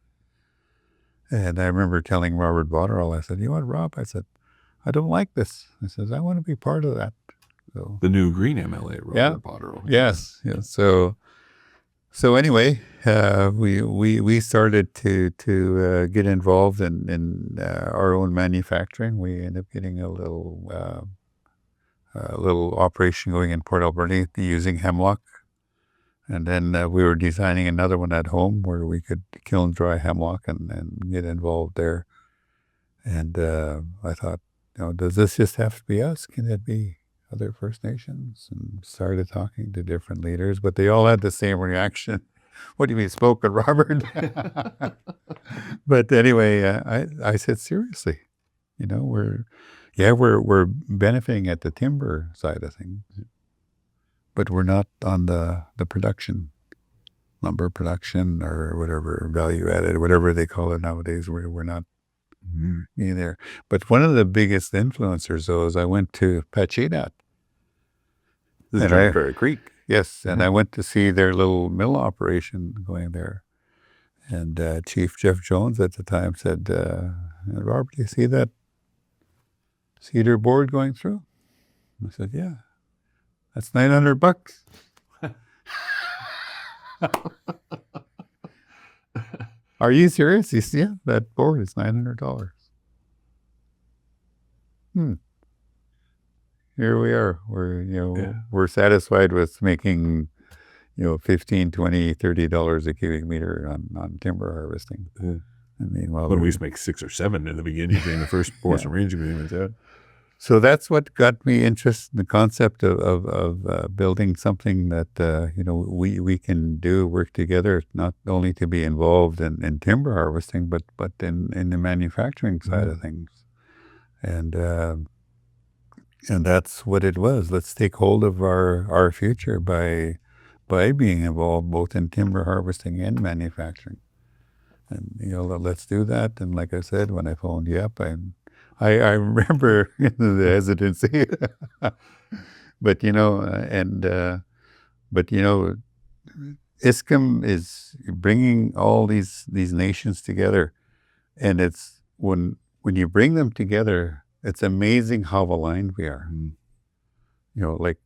And I remember telling Robert Botterill, I said, "You know what, Rob?" I said, "I don't like this." I said, "I want to be part of that." So, The new green MLA, Robert Botterill. Yes. Yeah. So anyway, we started to get involved in our own manufacturing. We ended up getting a little operation going in Port Alberni using hemlock, and then we were designing another one at home where we could kiln dry hemlock and get involved there. And I thought, does this just have to be us? Can it be other First Nations? And started talking to different leaders, but they all had the same reaction. "What do you mean, spoke with Robert?" But anyway, I said, seriously, we're benefiting at the timber side of things, but we're not on the production, lumber production or whatever, value added, whatever they call it nowadays. We're not there. But one of the biggest influencers, though, is I went to Pachidat. This is John Ferry Creek. Yes, and I went to see their little mill operation going there. And Chief Jeff Jones at the time said, "Robert, do you see that cedar board going through?" I said, "Yeah, that's $900." "Are you serious?" He said, "Yeah, that board is $900. Here we are. We're satisfied with making, $15, $20, $30 a cubic meter on timber harvesting. Yeah. I mean, well, When we used to make 6 or 7 in the beginning during the first forest and range agreements. Yeah. so that's what got me interested in the concept of building something that we can work together, not only to be involved in timber harvesting, but in the manufacturing side of things, and that's what it was. Let's take hold of our future by being involved both in timber harvesting and manufacturing, and let's do that. And like I said, when I phoned you up, I remember the hesitancy, but ISCM is bringing all these nations together, and it's when you bring them together, it's amazing how aligned we are. Like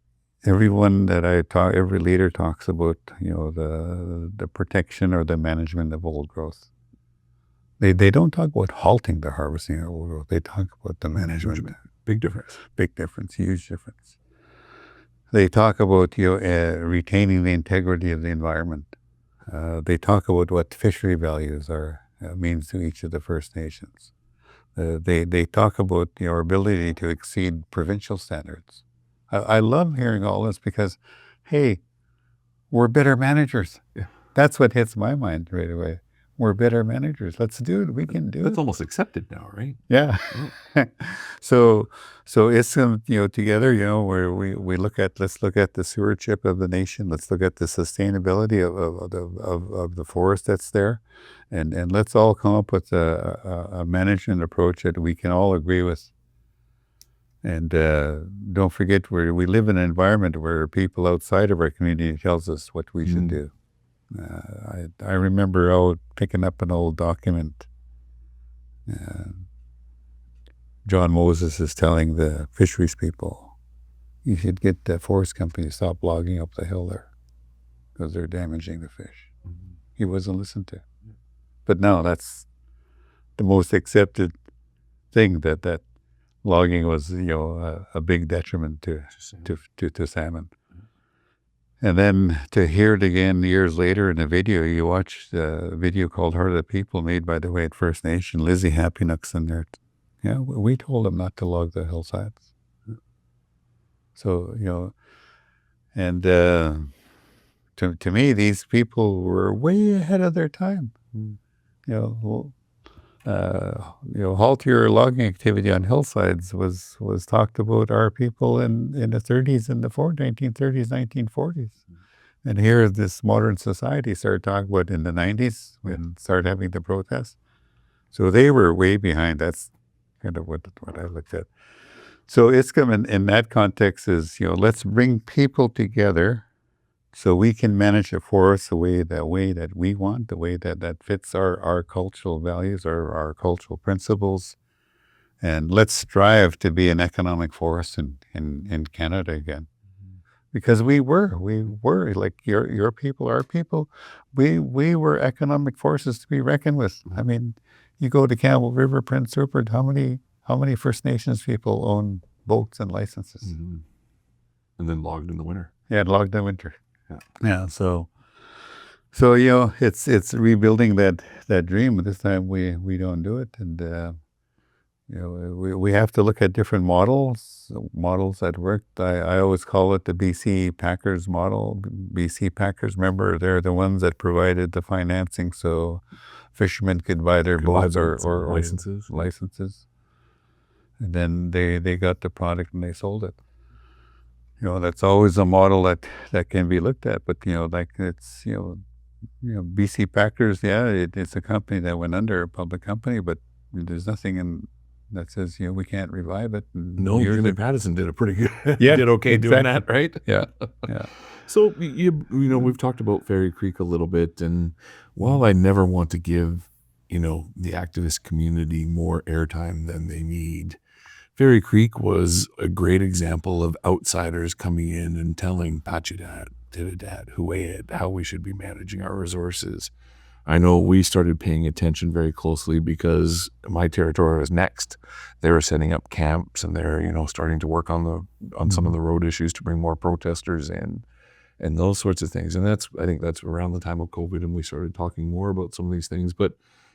everyone that I talk, every leader talks about, the protection or the management of old growth. They don't talk about halting the harvesting of old growth. They talk about the management. Big difference. Big difference. Huge difference. They talk about retaining the integrity of the environment. They talk about what fishery values means to each of the First Nations. They talk about our ability to exceed provincial standards. I love hearing all this because, hey, we're better managers. Yeah. That's what hits my mind right away. We're better managers. Let's do it. We can do it. That's almost accepted now, right? Yeah. So it's together, where we let's look at the stewardship of the nation. Let's look at the sustainability of the forest that's there, and let's all come up with a management approach that we can all agree with. And don't forget, we live in an environment where people outside of our community tells us what we should do. I remember picking up an old document. John Moses is telling the fisheries people, you should get the forest company to stop logging up the hill there because they're damaging the fish. He wasn't listened to. But now that's the most accepted thing, that logging was a big detriment to salmon. And then to hear it again years later in a video, you watch the video called Heart of the People, made by the White First Nation. Lizzie Happynuck's in there. Yeah, we told them not to log the hillsides. So, and to me, these people were way ahead of their time. Halt your logging activity on hillsides was talked about our people in the 30s and the 1930s, 1940s. And here this modern society started talking about in the 90s when started having the protests. So they were way behind. That's kind of what I looked at. So ISCM in that context is, let's bring people together so we can manage a forest the way that we want, the way that fits our cultural values, our cultural principles. And let's strive to be an economic force in Canada again. Because we were like your people, our people, we were economic forces to be reckoned with. I mean, you go to Campbell River, Prince Rupert, how many First Nations people own boats and licenses? And then logged in the winter. Yeah, logged in winter. Yeah. So it's rebuilding that dream. This time we don't do it, and we have to look at different models that worked. I always call it the BC Packers model. BC Packers, remember, they're the ones that provided the financing so fishermen could buy their boats or licenses. And then they got the product and they sold it. That's always a model that can be looked at. But like it's BC Packers, it's a company that went under, a public company, but there's nothing that says we can't revive it. No, Jimmy Pattison did a pretty good, did okay doing that, right? Yeah. So we've talked about Fairy Creek a little bit, and while I never want to give the activist community more airtime than they need, Fairy Creek was a great example of outsiders coming in and telling Pachudat, Tidadat, Huayet how we should be managing our resources. I know we started paying attention very closely because my territory was next. They were setting up camps and they're, starting to work on some of the road issues to bring more protesters in and those sorts of things. And I think that's around the time of COVID, and we started talking more about some of these things. But,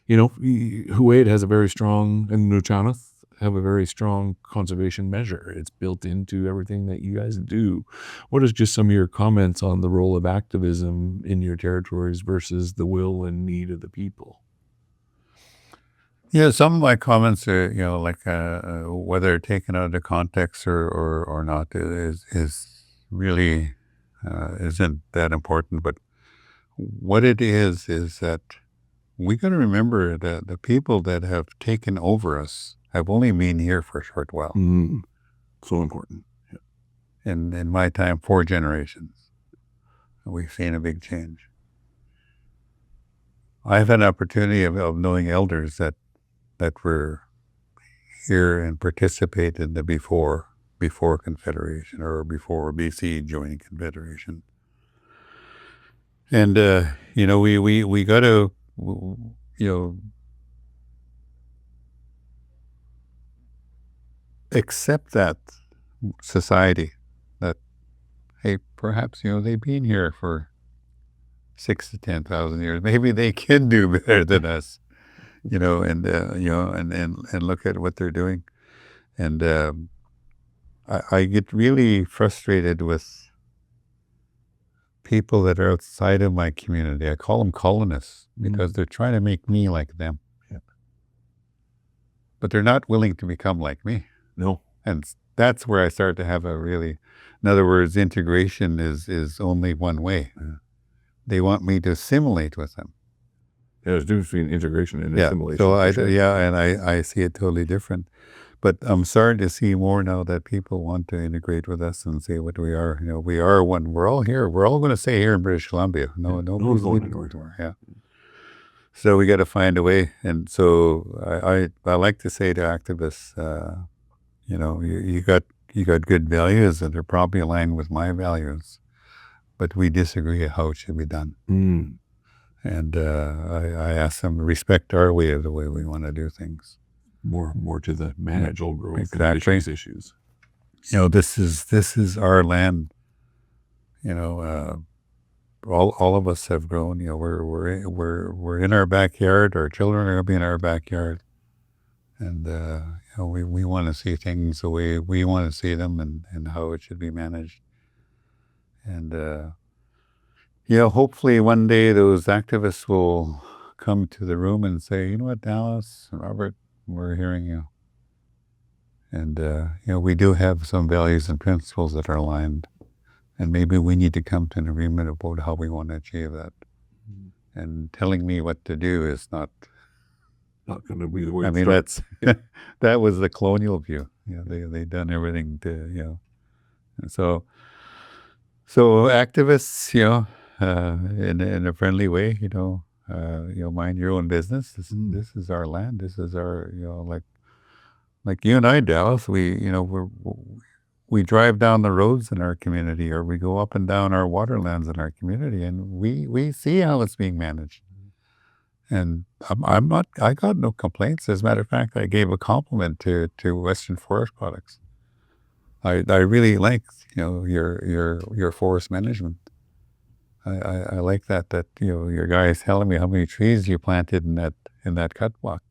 Huade has a very strong, and Nuchanoth have a very strong conservation measure. It's built into everything that you guys do. What is just some of your comments on the role of activism in your territories versus the will and need of the people? Yeah, some of my comments are, like whether taken out of context or not is really isn't that important. But what it is that we got to remember that the people that have taken over us have only been here for a short while. So important. Yeah. In my time, 4 generations. We've seen a big change. I've had an opportunity of knowing elders that were here and participated in the before Confederation or before BC joining Confederation. And we got to accept that society that, hey, perhaps they've been here for 6,000 to 10,000 years. Maybe they can do better than us. And look at what they're doing. And I get really frustrated with people that are outside of my community. I call them colonists because they're trying to make me like them. Yeah. But they're not willing to become like me. No. And that's where I start to have in other words, integration is only one way. Yeah. They want me to assimilate with them. There's a difference between integration and assimilation. So I see it totally different. But I'm starting to see more now that people want to integrate with us and say what we are. We are one. We're all here. We're all going to stay here in British Columbia. Nobody's going anywhere. Yeah. So we got to find a way. And so I like to say to activists, you got good values and they're probably aligned with my values, but we disagree how it should be done. And I ask them to respect our way of the way we want to do things. More to the manage old growth exactly. issues. This is our land. All of us have grown. We're in our backyard. Our children are going to be in our backyard, and we want to see things the way we want to see them, and how it should be managed. And hopefully one day those activists will come to the room and say, you know what, Dallas, Robert, we're hearing you. And, we do have some values and principles that are aligned. And maybe we need to come to an agreement about how we want to achieve that. And telling me what to do is not going to be the way. I mean, that was the colonial view. They done everything to, And so activists, in a friendly way, mind your own business. This is our land. This is our, like you and I, Dallas. We drive down the roads in our community, or we go up and down our waterlands in our community, and we see how it's being managed. And I got no complaints. As a matter of fact, I gave a compliment to Western Forest Products. I really like your forest management. I like that your guy is telling me how many trees you planted in that cut block.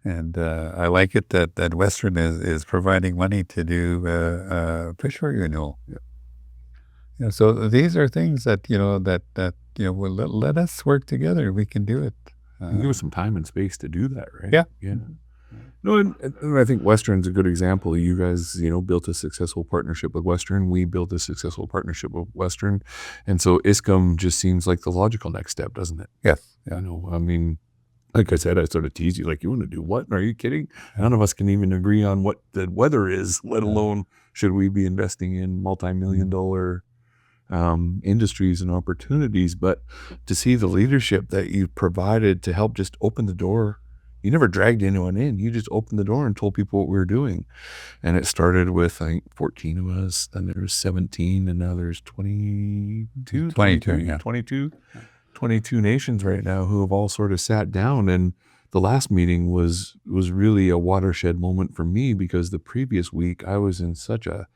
And I like it that Western is providing money to do fishery renewal. So these are things that will let us work together. We can do it. Give us some time and space to do that, right? Yeah. No, and I think Western's a good example. You guys, built a successful partnership with Western. We built a successful partnership with Western. And so ISCOM just seems like the logical next step, doesn't it? Yes. Yeah. Like I said, I sort of tease you, like, you want to do what? Are you kidding? None of us can even agree on what the weather is, let alone should we be investing in multi-million-dollar industries and opportunities. But to see the leadership that you provided to help just open the door, you never dragged anyone in. You just opened the door and told people what we were doing. And it started with, I think, 14 of us. Then there was 17, and now there's 22. 22, yeah. 22. 22 nations right now who have all sort of sat down, and the last meeting was really a watershed moment for me because the previous week I was in such a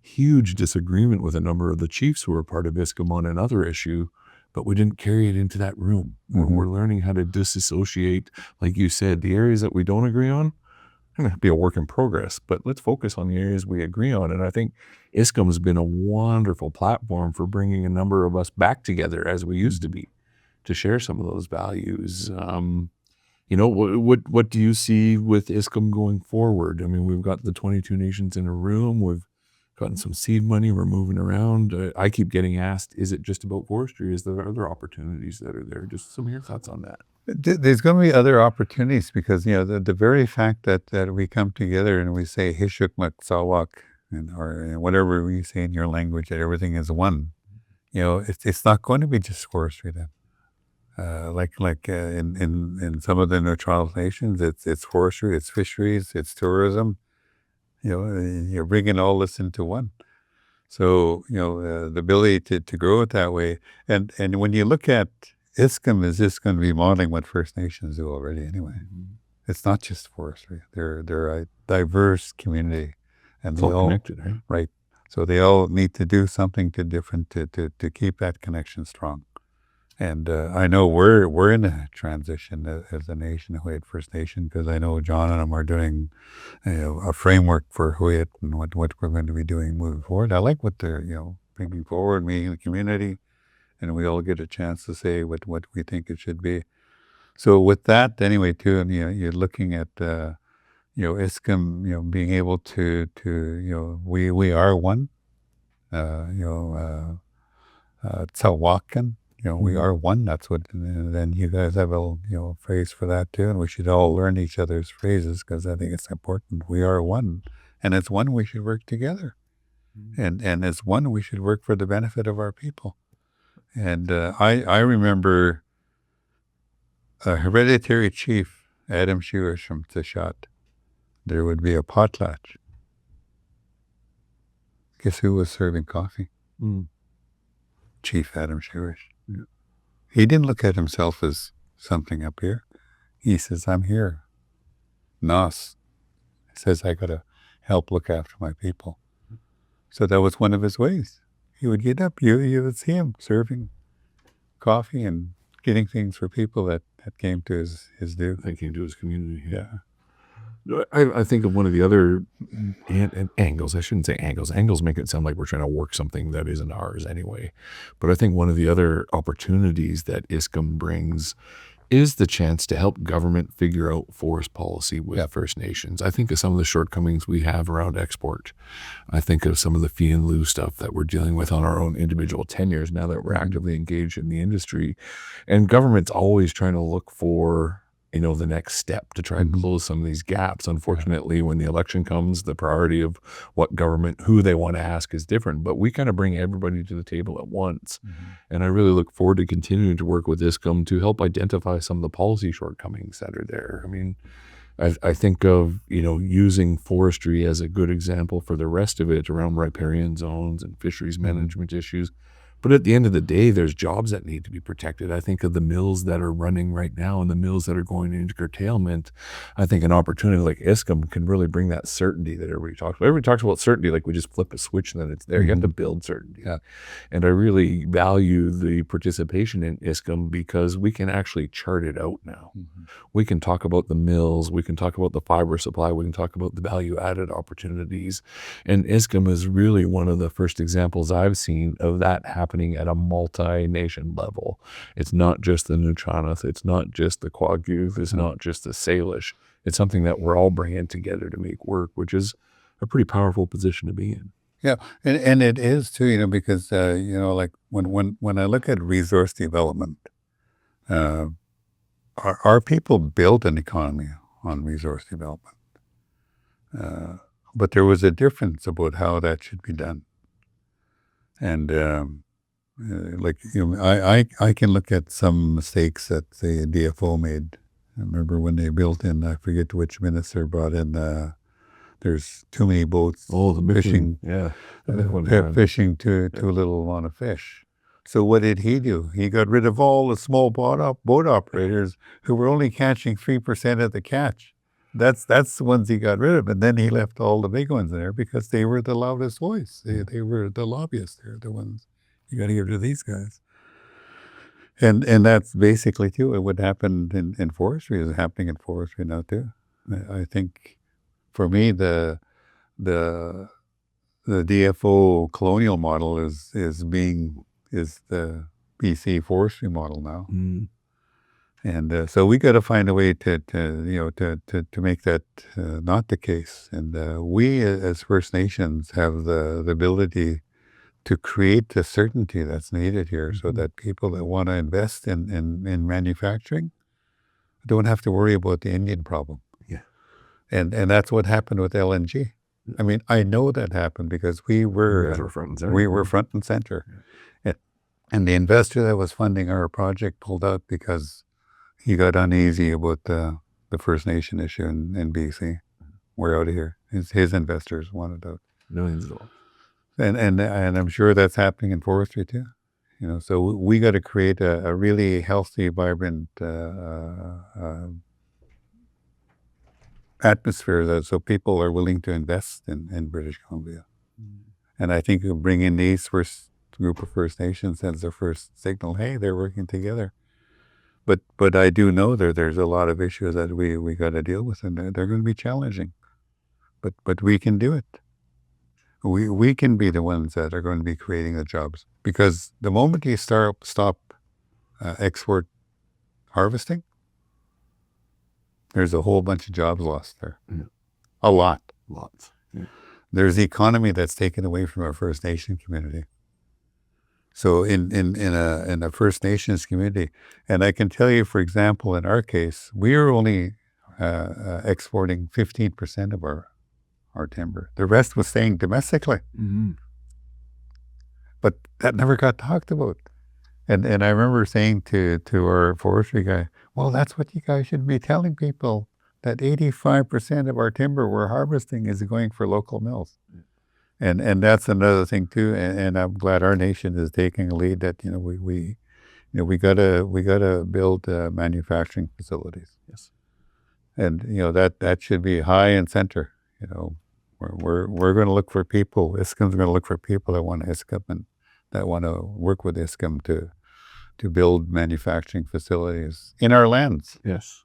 huge disagreement with a number of the chiefs who were part of ISCOM on another issue, but we didn't carry it into that room. We're learning how to disassociate, like you said, the areas that we don't agree on. Going to be a work in progress, but let's focus on the areas we agree on. And I think ISCOM has been a wonderful platform for bringing a number of us back together as we used to be, to share some of those values. What do you see with ISCOM going forward? I mean, we've got the 22 nations in a room. We've gotten some seed money. We're moving around. I keep getting asked, is it just about forestry? Is there other opportunities that are there? Just some of your thoughts on that. There's going to be other opportunities because, the very fact that we come together and we say Hishuk Maksawak, or whatever we say in your language, that everything is one, it's not going to be just forestry then. In some of the neutral nations, it's forestry, it's fisheries, it's tourism. You're bringing all this into one. So, the ability to grow it that way. And when you look at ISCOM, is just going to be modeling what First Nations do already anyway. It's not just forestry. They're a diverse community. And It's all connected, right? Right. So they all need to do something different to keep that connection strong. And I know we're in a transition as a nation, Huyat First Nation, because I know John and I are doing a framework for Huyat and what we're going to be doing moving forward. I like what they're bringing forward, meeting the community, and we all get a chance to say what we think it should be. So with that, anyway, too, and you're looking at ISCOM, being able to we are one, Tsawakan. We are one. That's what. And then you guys have a phrase for that too, and we should all learn each other's phrases because I think it's important. We are one, and as one we should work together, and as one we should work for the benefit of our people. And I remember a hereditary chief, Adam Shewish from Tishat. There would be a potlatch. Guess who was serving coffee? Chief Adam Shewish. Yeah. He didn't look at himself as something up here. He says, I'm here. Nas. He says, I got to help look after my people. So that was one of his ways. He would get up, you would see him serving coffee and getting things for people that came to his due. That came to his community. Yeah. I think of one of the other angles. I shouldn't say angles. Angles make it sound like we're trying to work something that isn't ours anyway. But I think one of the other opportunities that ISCOM brings is the chance to help government figure out forest policy with First Nations. I think of some of the shortcomings we have around export. I think of some of the fee and lieu stuff that we're dealing with on our own individual tenures now that we're actively engaged in the industry. And government's always trying to look for the next step to try and close some of these gaps. Unfortunately, when the election comes, the priority of who they want to ask is different, but we kind of bring everybody to the table at once. And I really look forward to continuing to work with ISCOM to help identify some of the policy shortcomings that are there. I mean, I think of, using forestry as a good example for the rest of it around riparian zones and fisheries management issues. But at the end of the day, there's jobs that need to be protected. I think of the mills that are running right now and the mills that are going into curtailment. I think an opportunity like ISCOM can really bring that certainty that everybody talks about. Everybody talks about certainty like we just flip a switch and then it's there. You have to build certainty. Yeah. And I really value the participation in ISCOM because we can actually chart it out now. We can talk about the mills. We can talk about the fiber supply. We can talk about the value-added opportunities. And ISCOM is really one of the first examples I've seen of that happening at a multi-nation level. It's not just the Nuchanoth, it's not just the Quaguth, it's not just the Salish. It's something that we're all bringing together to make work, which is a pretty powerful position to be in. Yeah, and it is too, because like when I look at resource development, our people built an economy on resource development, but there was a difference about how that should be done, and I can look at some mistakes that the DFO made. I remember when they built in, I forget which minister brought in, there's too many boats. Oh, the fishing. Yeah. Fishing too little amount of fish. So what did he do? He got rid of all the small boat operators who were only catching 3% of the catch. That's the ones he got rid of. And then he left all the big ones there because they were the loudest voice. They were the lobbyists. They're the ones you got to get rid of these guys. And that's basically too what happened in forestry is happening in forestry now too. I think for me the DFO colonial model is the BC forestry model now. Mm. And so we got to find a way to make that not the case. And we as First Nations have the ability to create the certainty that's needed here, so that people that want to invest in manufacturing don't have to worry about the Indian problem. Yeah. And that's what happened with LNG. I mean, I know that happened because we were front and center. we were front and center. And the investor that was funding our project pulled out because he got uneasy about the First Nation issue in BC. We're out of here. His investors wanted out. Millions of dollars. And I'm sure that's happening in forestry too. So we got to create a really healthy, vibrant atmosphere so people are willing to invest in British Columbia. And I think bring in these first group of First Nations as their first signal, hey, they're working together. But I do know there's a lot of issues that we got to deal with, and they're going to be challenging. But we can do it. We can be the ones that are going to be creating the jobs, because the moment you stop export harvesting, there's a whole bunch of jobs lost there. Yeah. A lot. Lots. Yeah. There's the economy that's taken away from our First Nation community. So in a First Nations community, and I can tell you, for example, in our case, we are only exporting 15% of our timber. The rest was staying domestically. Mm-hmm. But that never got talked about. And I remember saying to our forestry guy, well, that's what you guys should be telling people, that 85% of our timber we're harvesting is going for local mills. And that's another thing too. And I'm glad our nation is taking a lead that, we gotta build manufacturing facilities. Yes. And that should be high and center. We're going to look for people. ISCM's going to look for people that want to ISCM and that want to work with ISCM to build manufacturing facilities in our lands. Yes.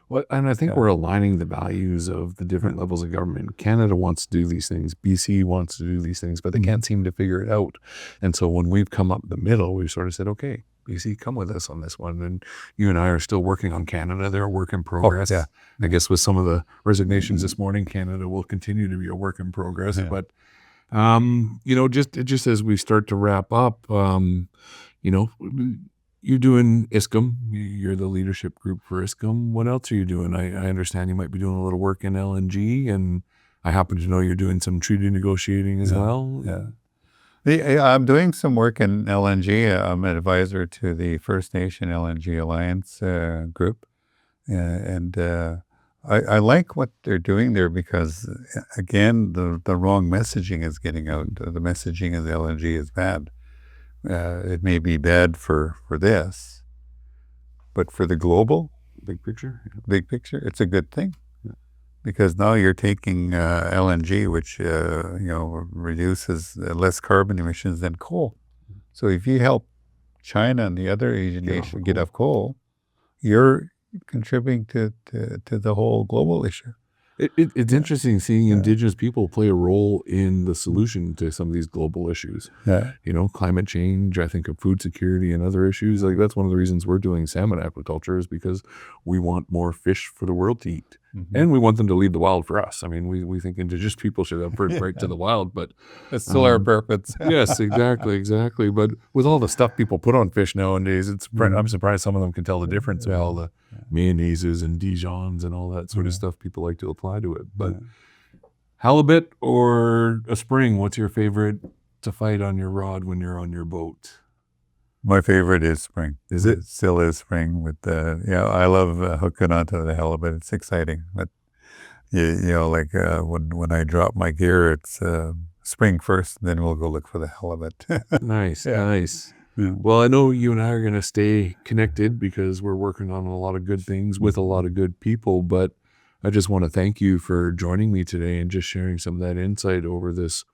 Well, and I think we're aligning the values of the different levels of government. Canada wants to do these things. BC wants to do these things, but they can't seem to figure it out. And so when we've come up the middle, we've sort of said, okay, BC, come with us on this one. And you and I are still working on Canada. They're a work in progress. Yeah. I guess with some of the resignations this morning, Canada will continue to be a work in progress. Yeah. But, just as we start to wrap up, you're doing ISCM. You're the leadership group for ISCM. What else are you doing? I understand you might be doing a little work in LNG, and I happen to know you're doing some treaty negotiating as well. Yeah. I'm doing some work in LNG. I'm an advisor to the First Nation LNG Alliance group. And I like what they're doing there because, again, the wrong messaging is getting out. The messaging of the LNG is bad. It may be bad for this, but for the global big picture, it's a good thing. Yeah. Because now you're taking LNG, which reduces less carbon emissions than coal. So if you help China and the other Asian nations get off coal, you're contributing to the whole global issue. It's interesting seeing Indigenous people play a role in the solution to some of these global issues. Yeah. Climate change, I think of food security and other issues. Like that's one of the reasons we're doing salmon aquaculture is because we want more fish for the world to eat. Mm-hmm. And we want them to lead the wild for us. I mean, we think Indigenous people should have first right to the wild, but it's still our purpose. Yes, exactly. But with all the stuff people put on fish nowadays, I'm surprised some of them can tell the difference. All the mayonnaises and Dijons and all that sort of stuff people like to apply to it. But halibut or a spring, what's your favorite to fight on your rod when you're on your boat? My favorite is spring. Is it? It still is spring. I love hooking onto the halibut. It's exciting. But when I drop my gear, it's spring first, then we'll go look for the halibut. Nice. Yeah. Well, I know you and I are going to stay connected because we're working on a lot of good things with a lot of good people. But I just want to thank you for joining me today and just sharing some of that insight over this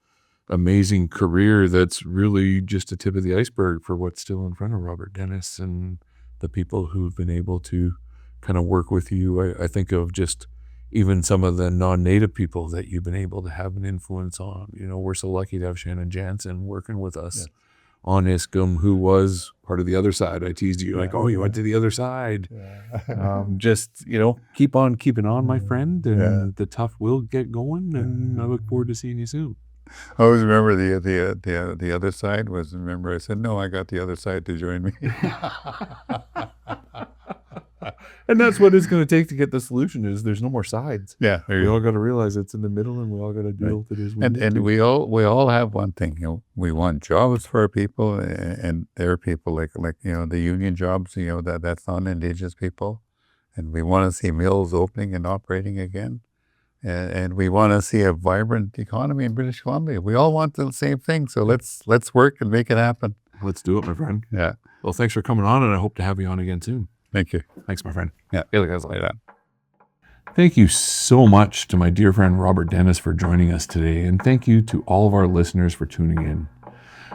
amazing career that's really just a tip of the iceberg for what's still in front of Robert Dennis and the people who've been able to kind of work with you. I think of just even some of the non-native people that you've been able to have an influence on. You know, we're so lucky to have Shannon Jansen working with us on ISCM, who was part of the other side. I teased you like, oh, you went to the other side. Just, keep on keeping on, my friend, and the tough will get going, and I look forward to seeing you soon. I always remember the other side was, remember I said, no, I got the other side to join me. And that's what it's going to take to get the solution is there's no more sides. Yeah. We all got to realize it's in the middle, and we all got to deal with it as we need to. And we all have one thing, we want jobs for our people, and their people, like the union jobs, that's non-Indigenous people, and we want to see mills opening and operating again, and we want to see a vibrant economy in British Columbia. We all want the same thing, so let's work and make it happen. Let's do it, my friend. Yeah. Well, thanks for coming on, and I hope to have you on again soon. Thank you. Thanks, my friend. Yeah. Thank you so much to my dear friend Robert Dennis for joining us today, and thank you to all of our listeners for tuning in.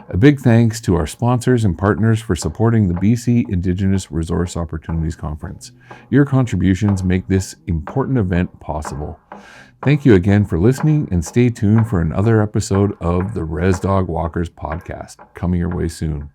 A big thanks to our sponsors and partners for supporting the BC Indigenous Resource Opportunities Conference. Your contributions make this important event possible. Thank you again for listening, and stay tuned for another episode of the Res Dog Walkers podcast, coming your way soon.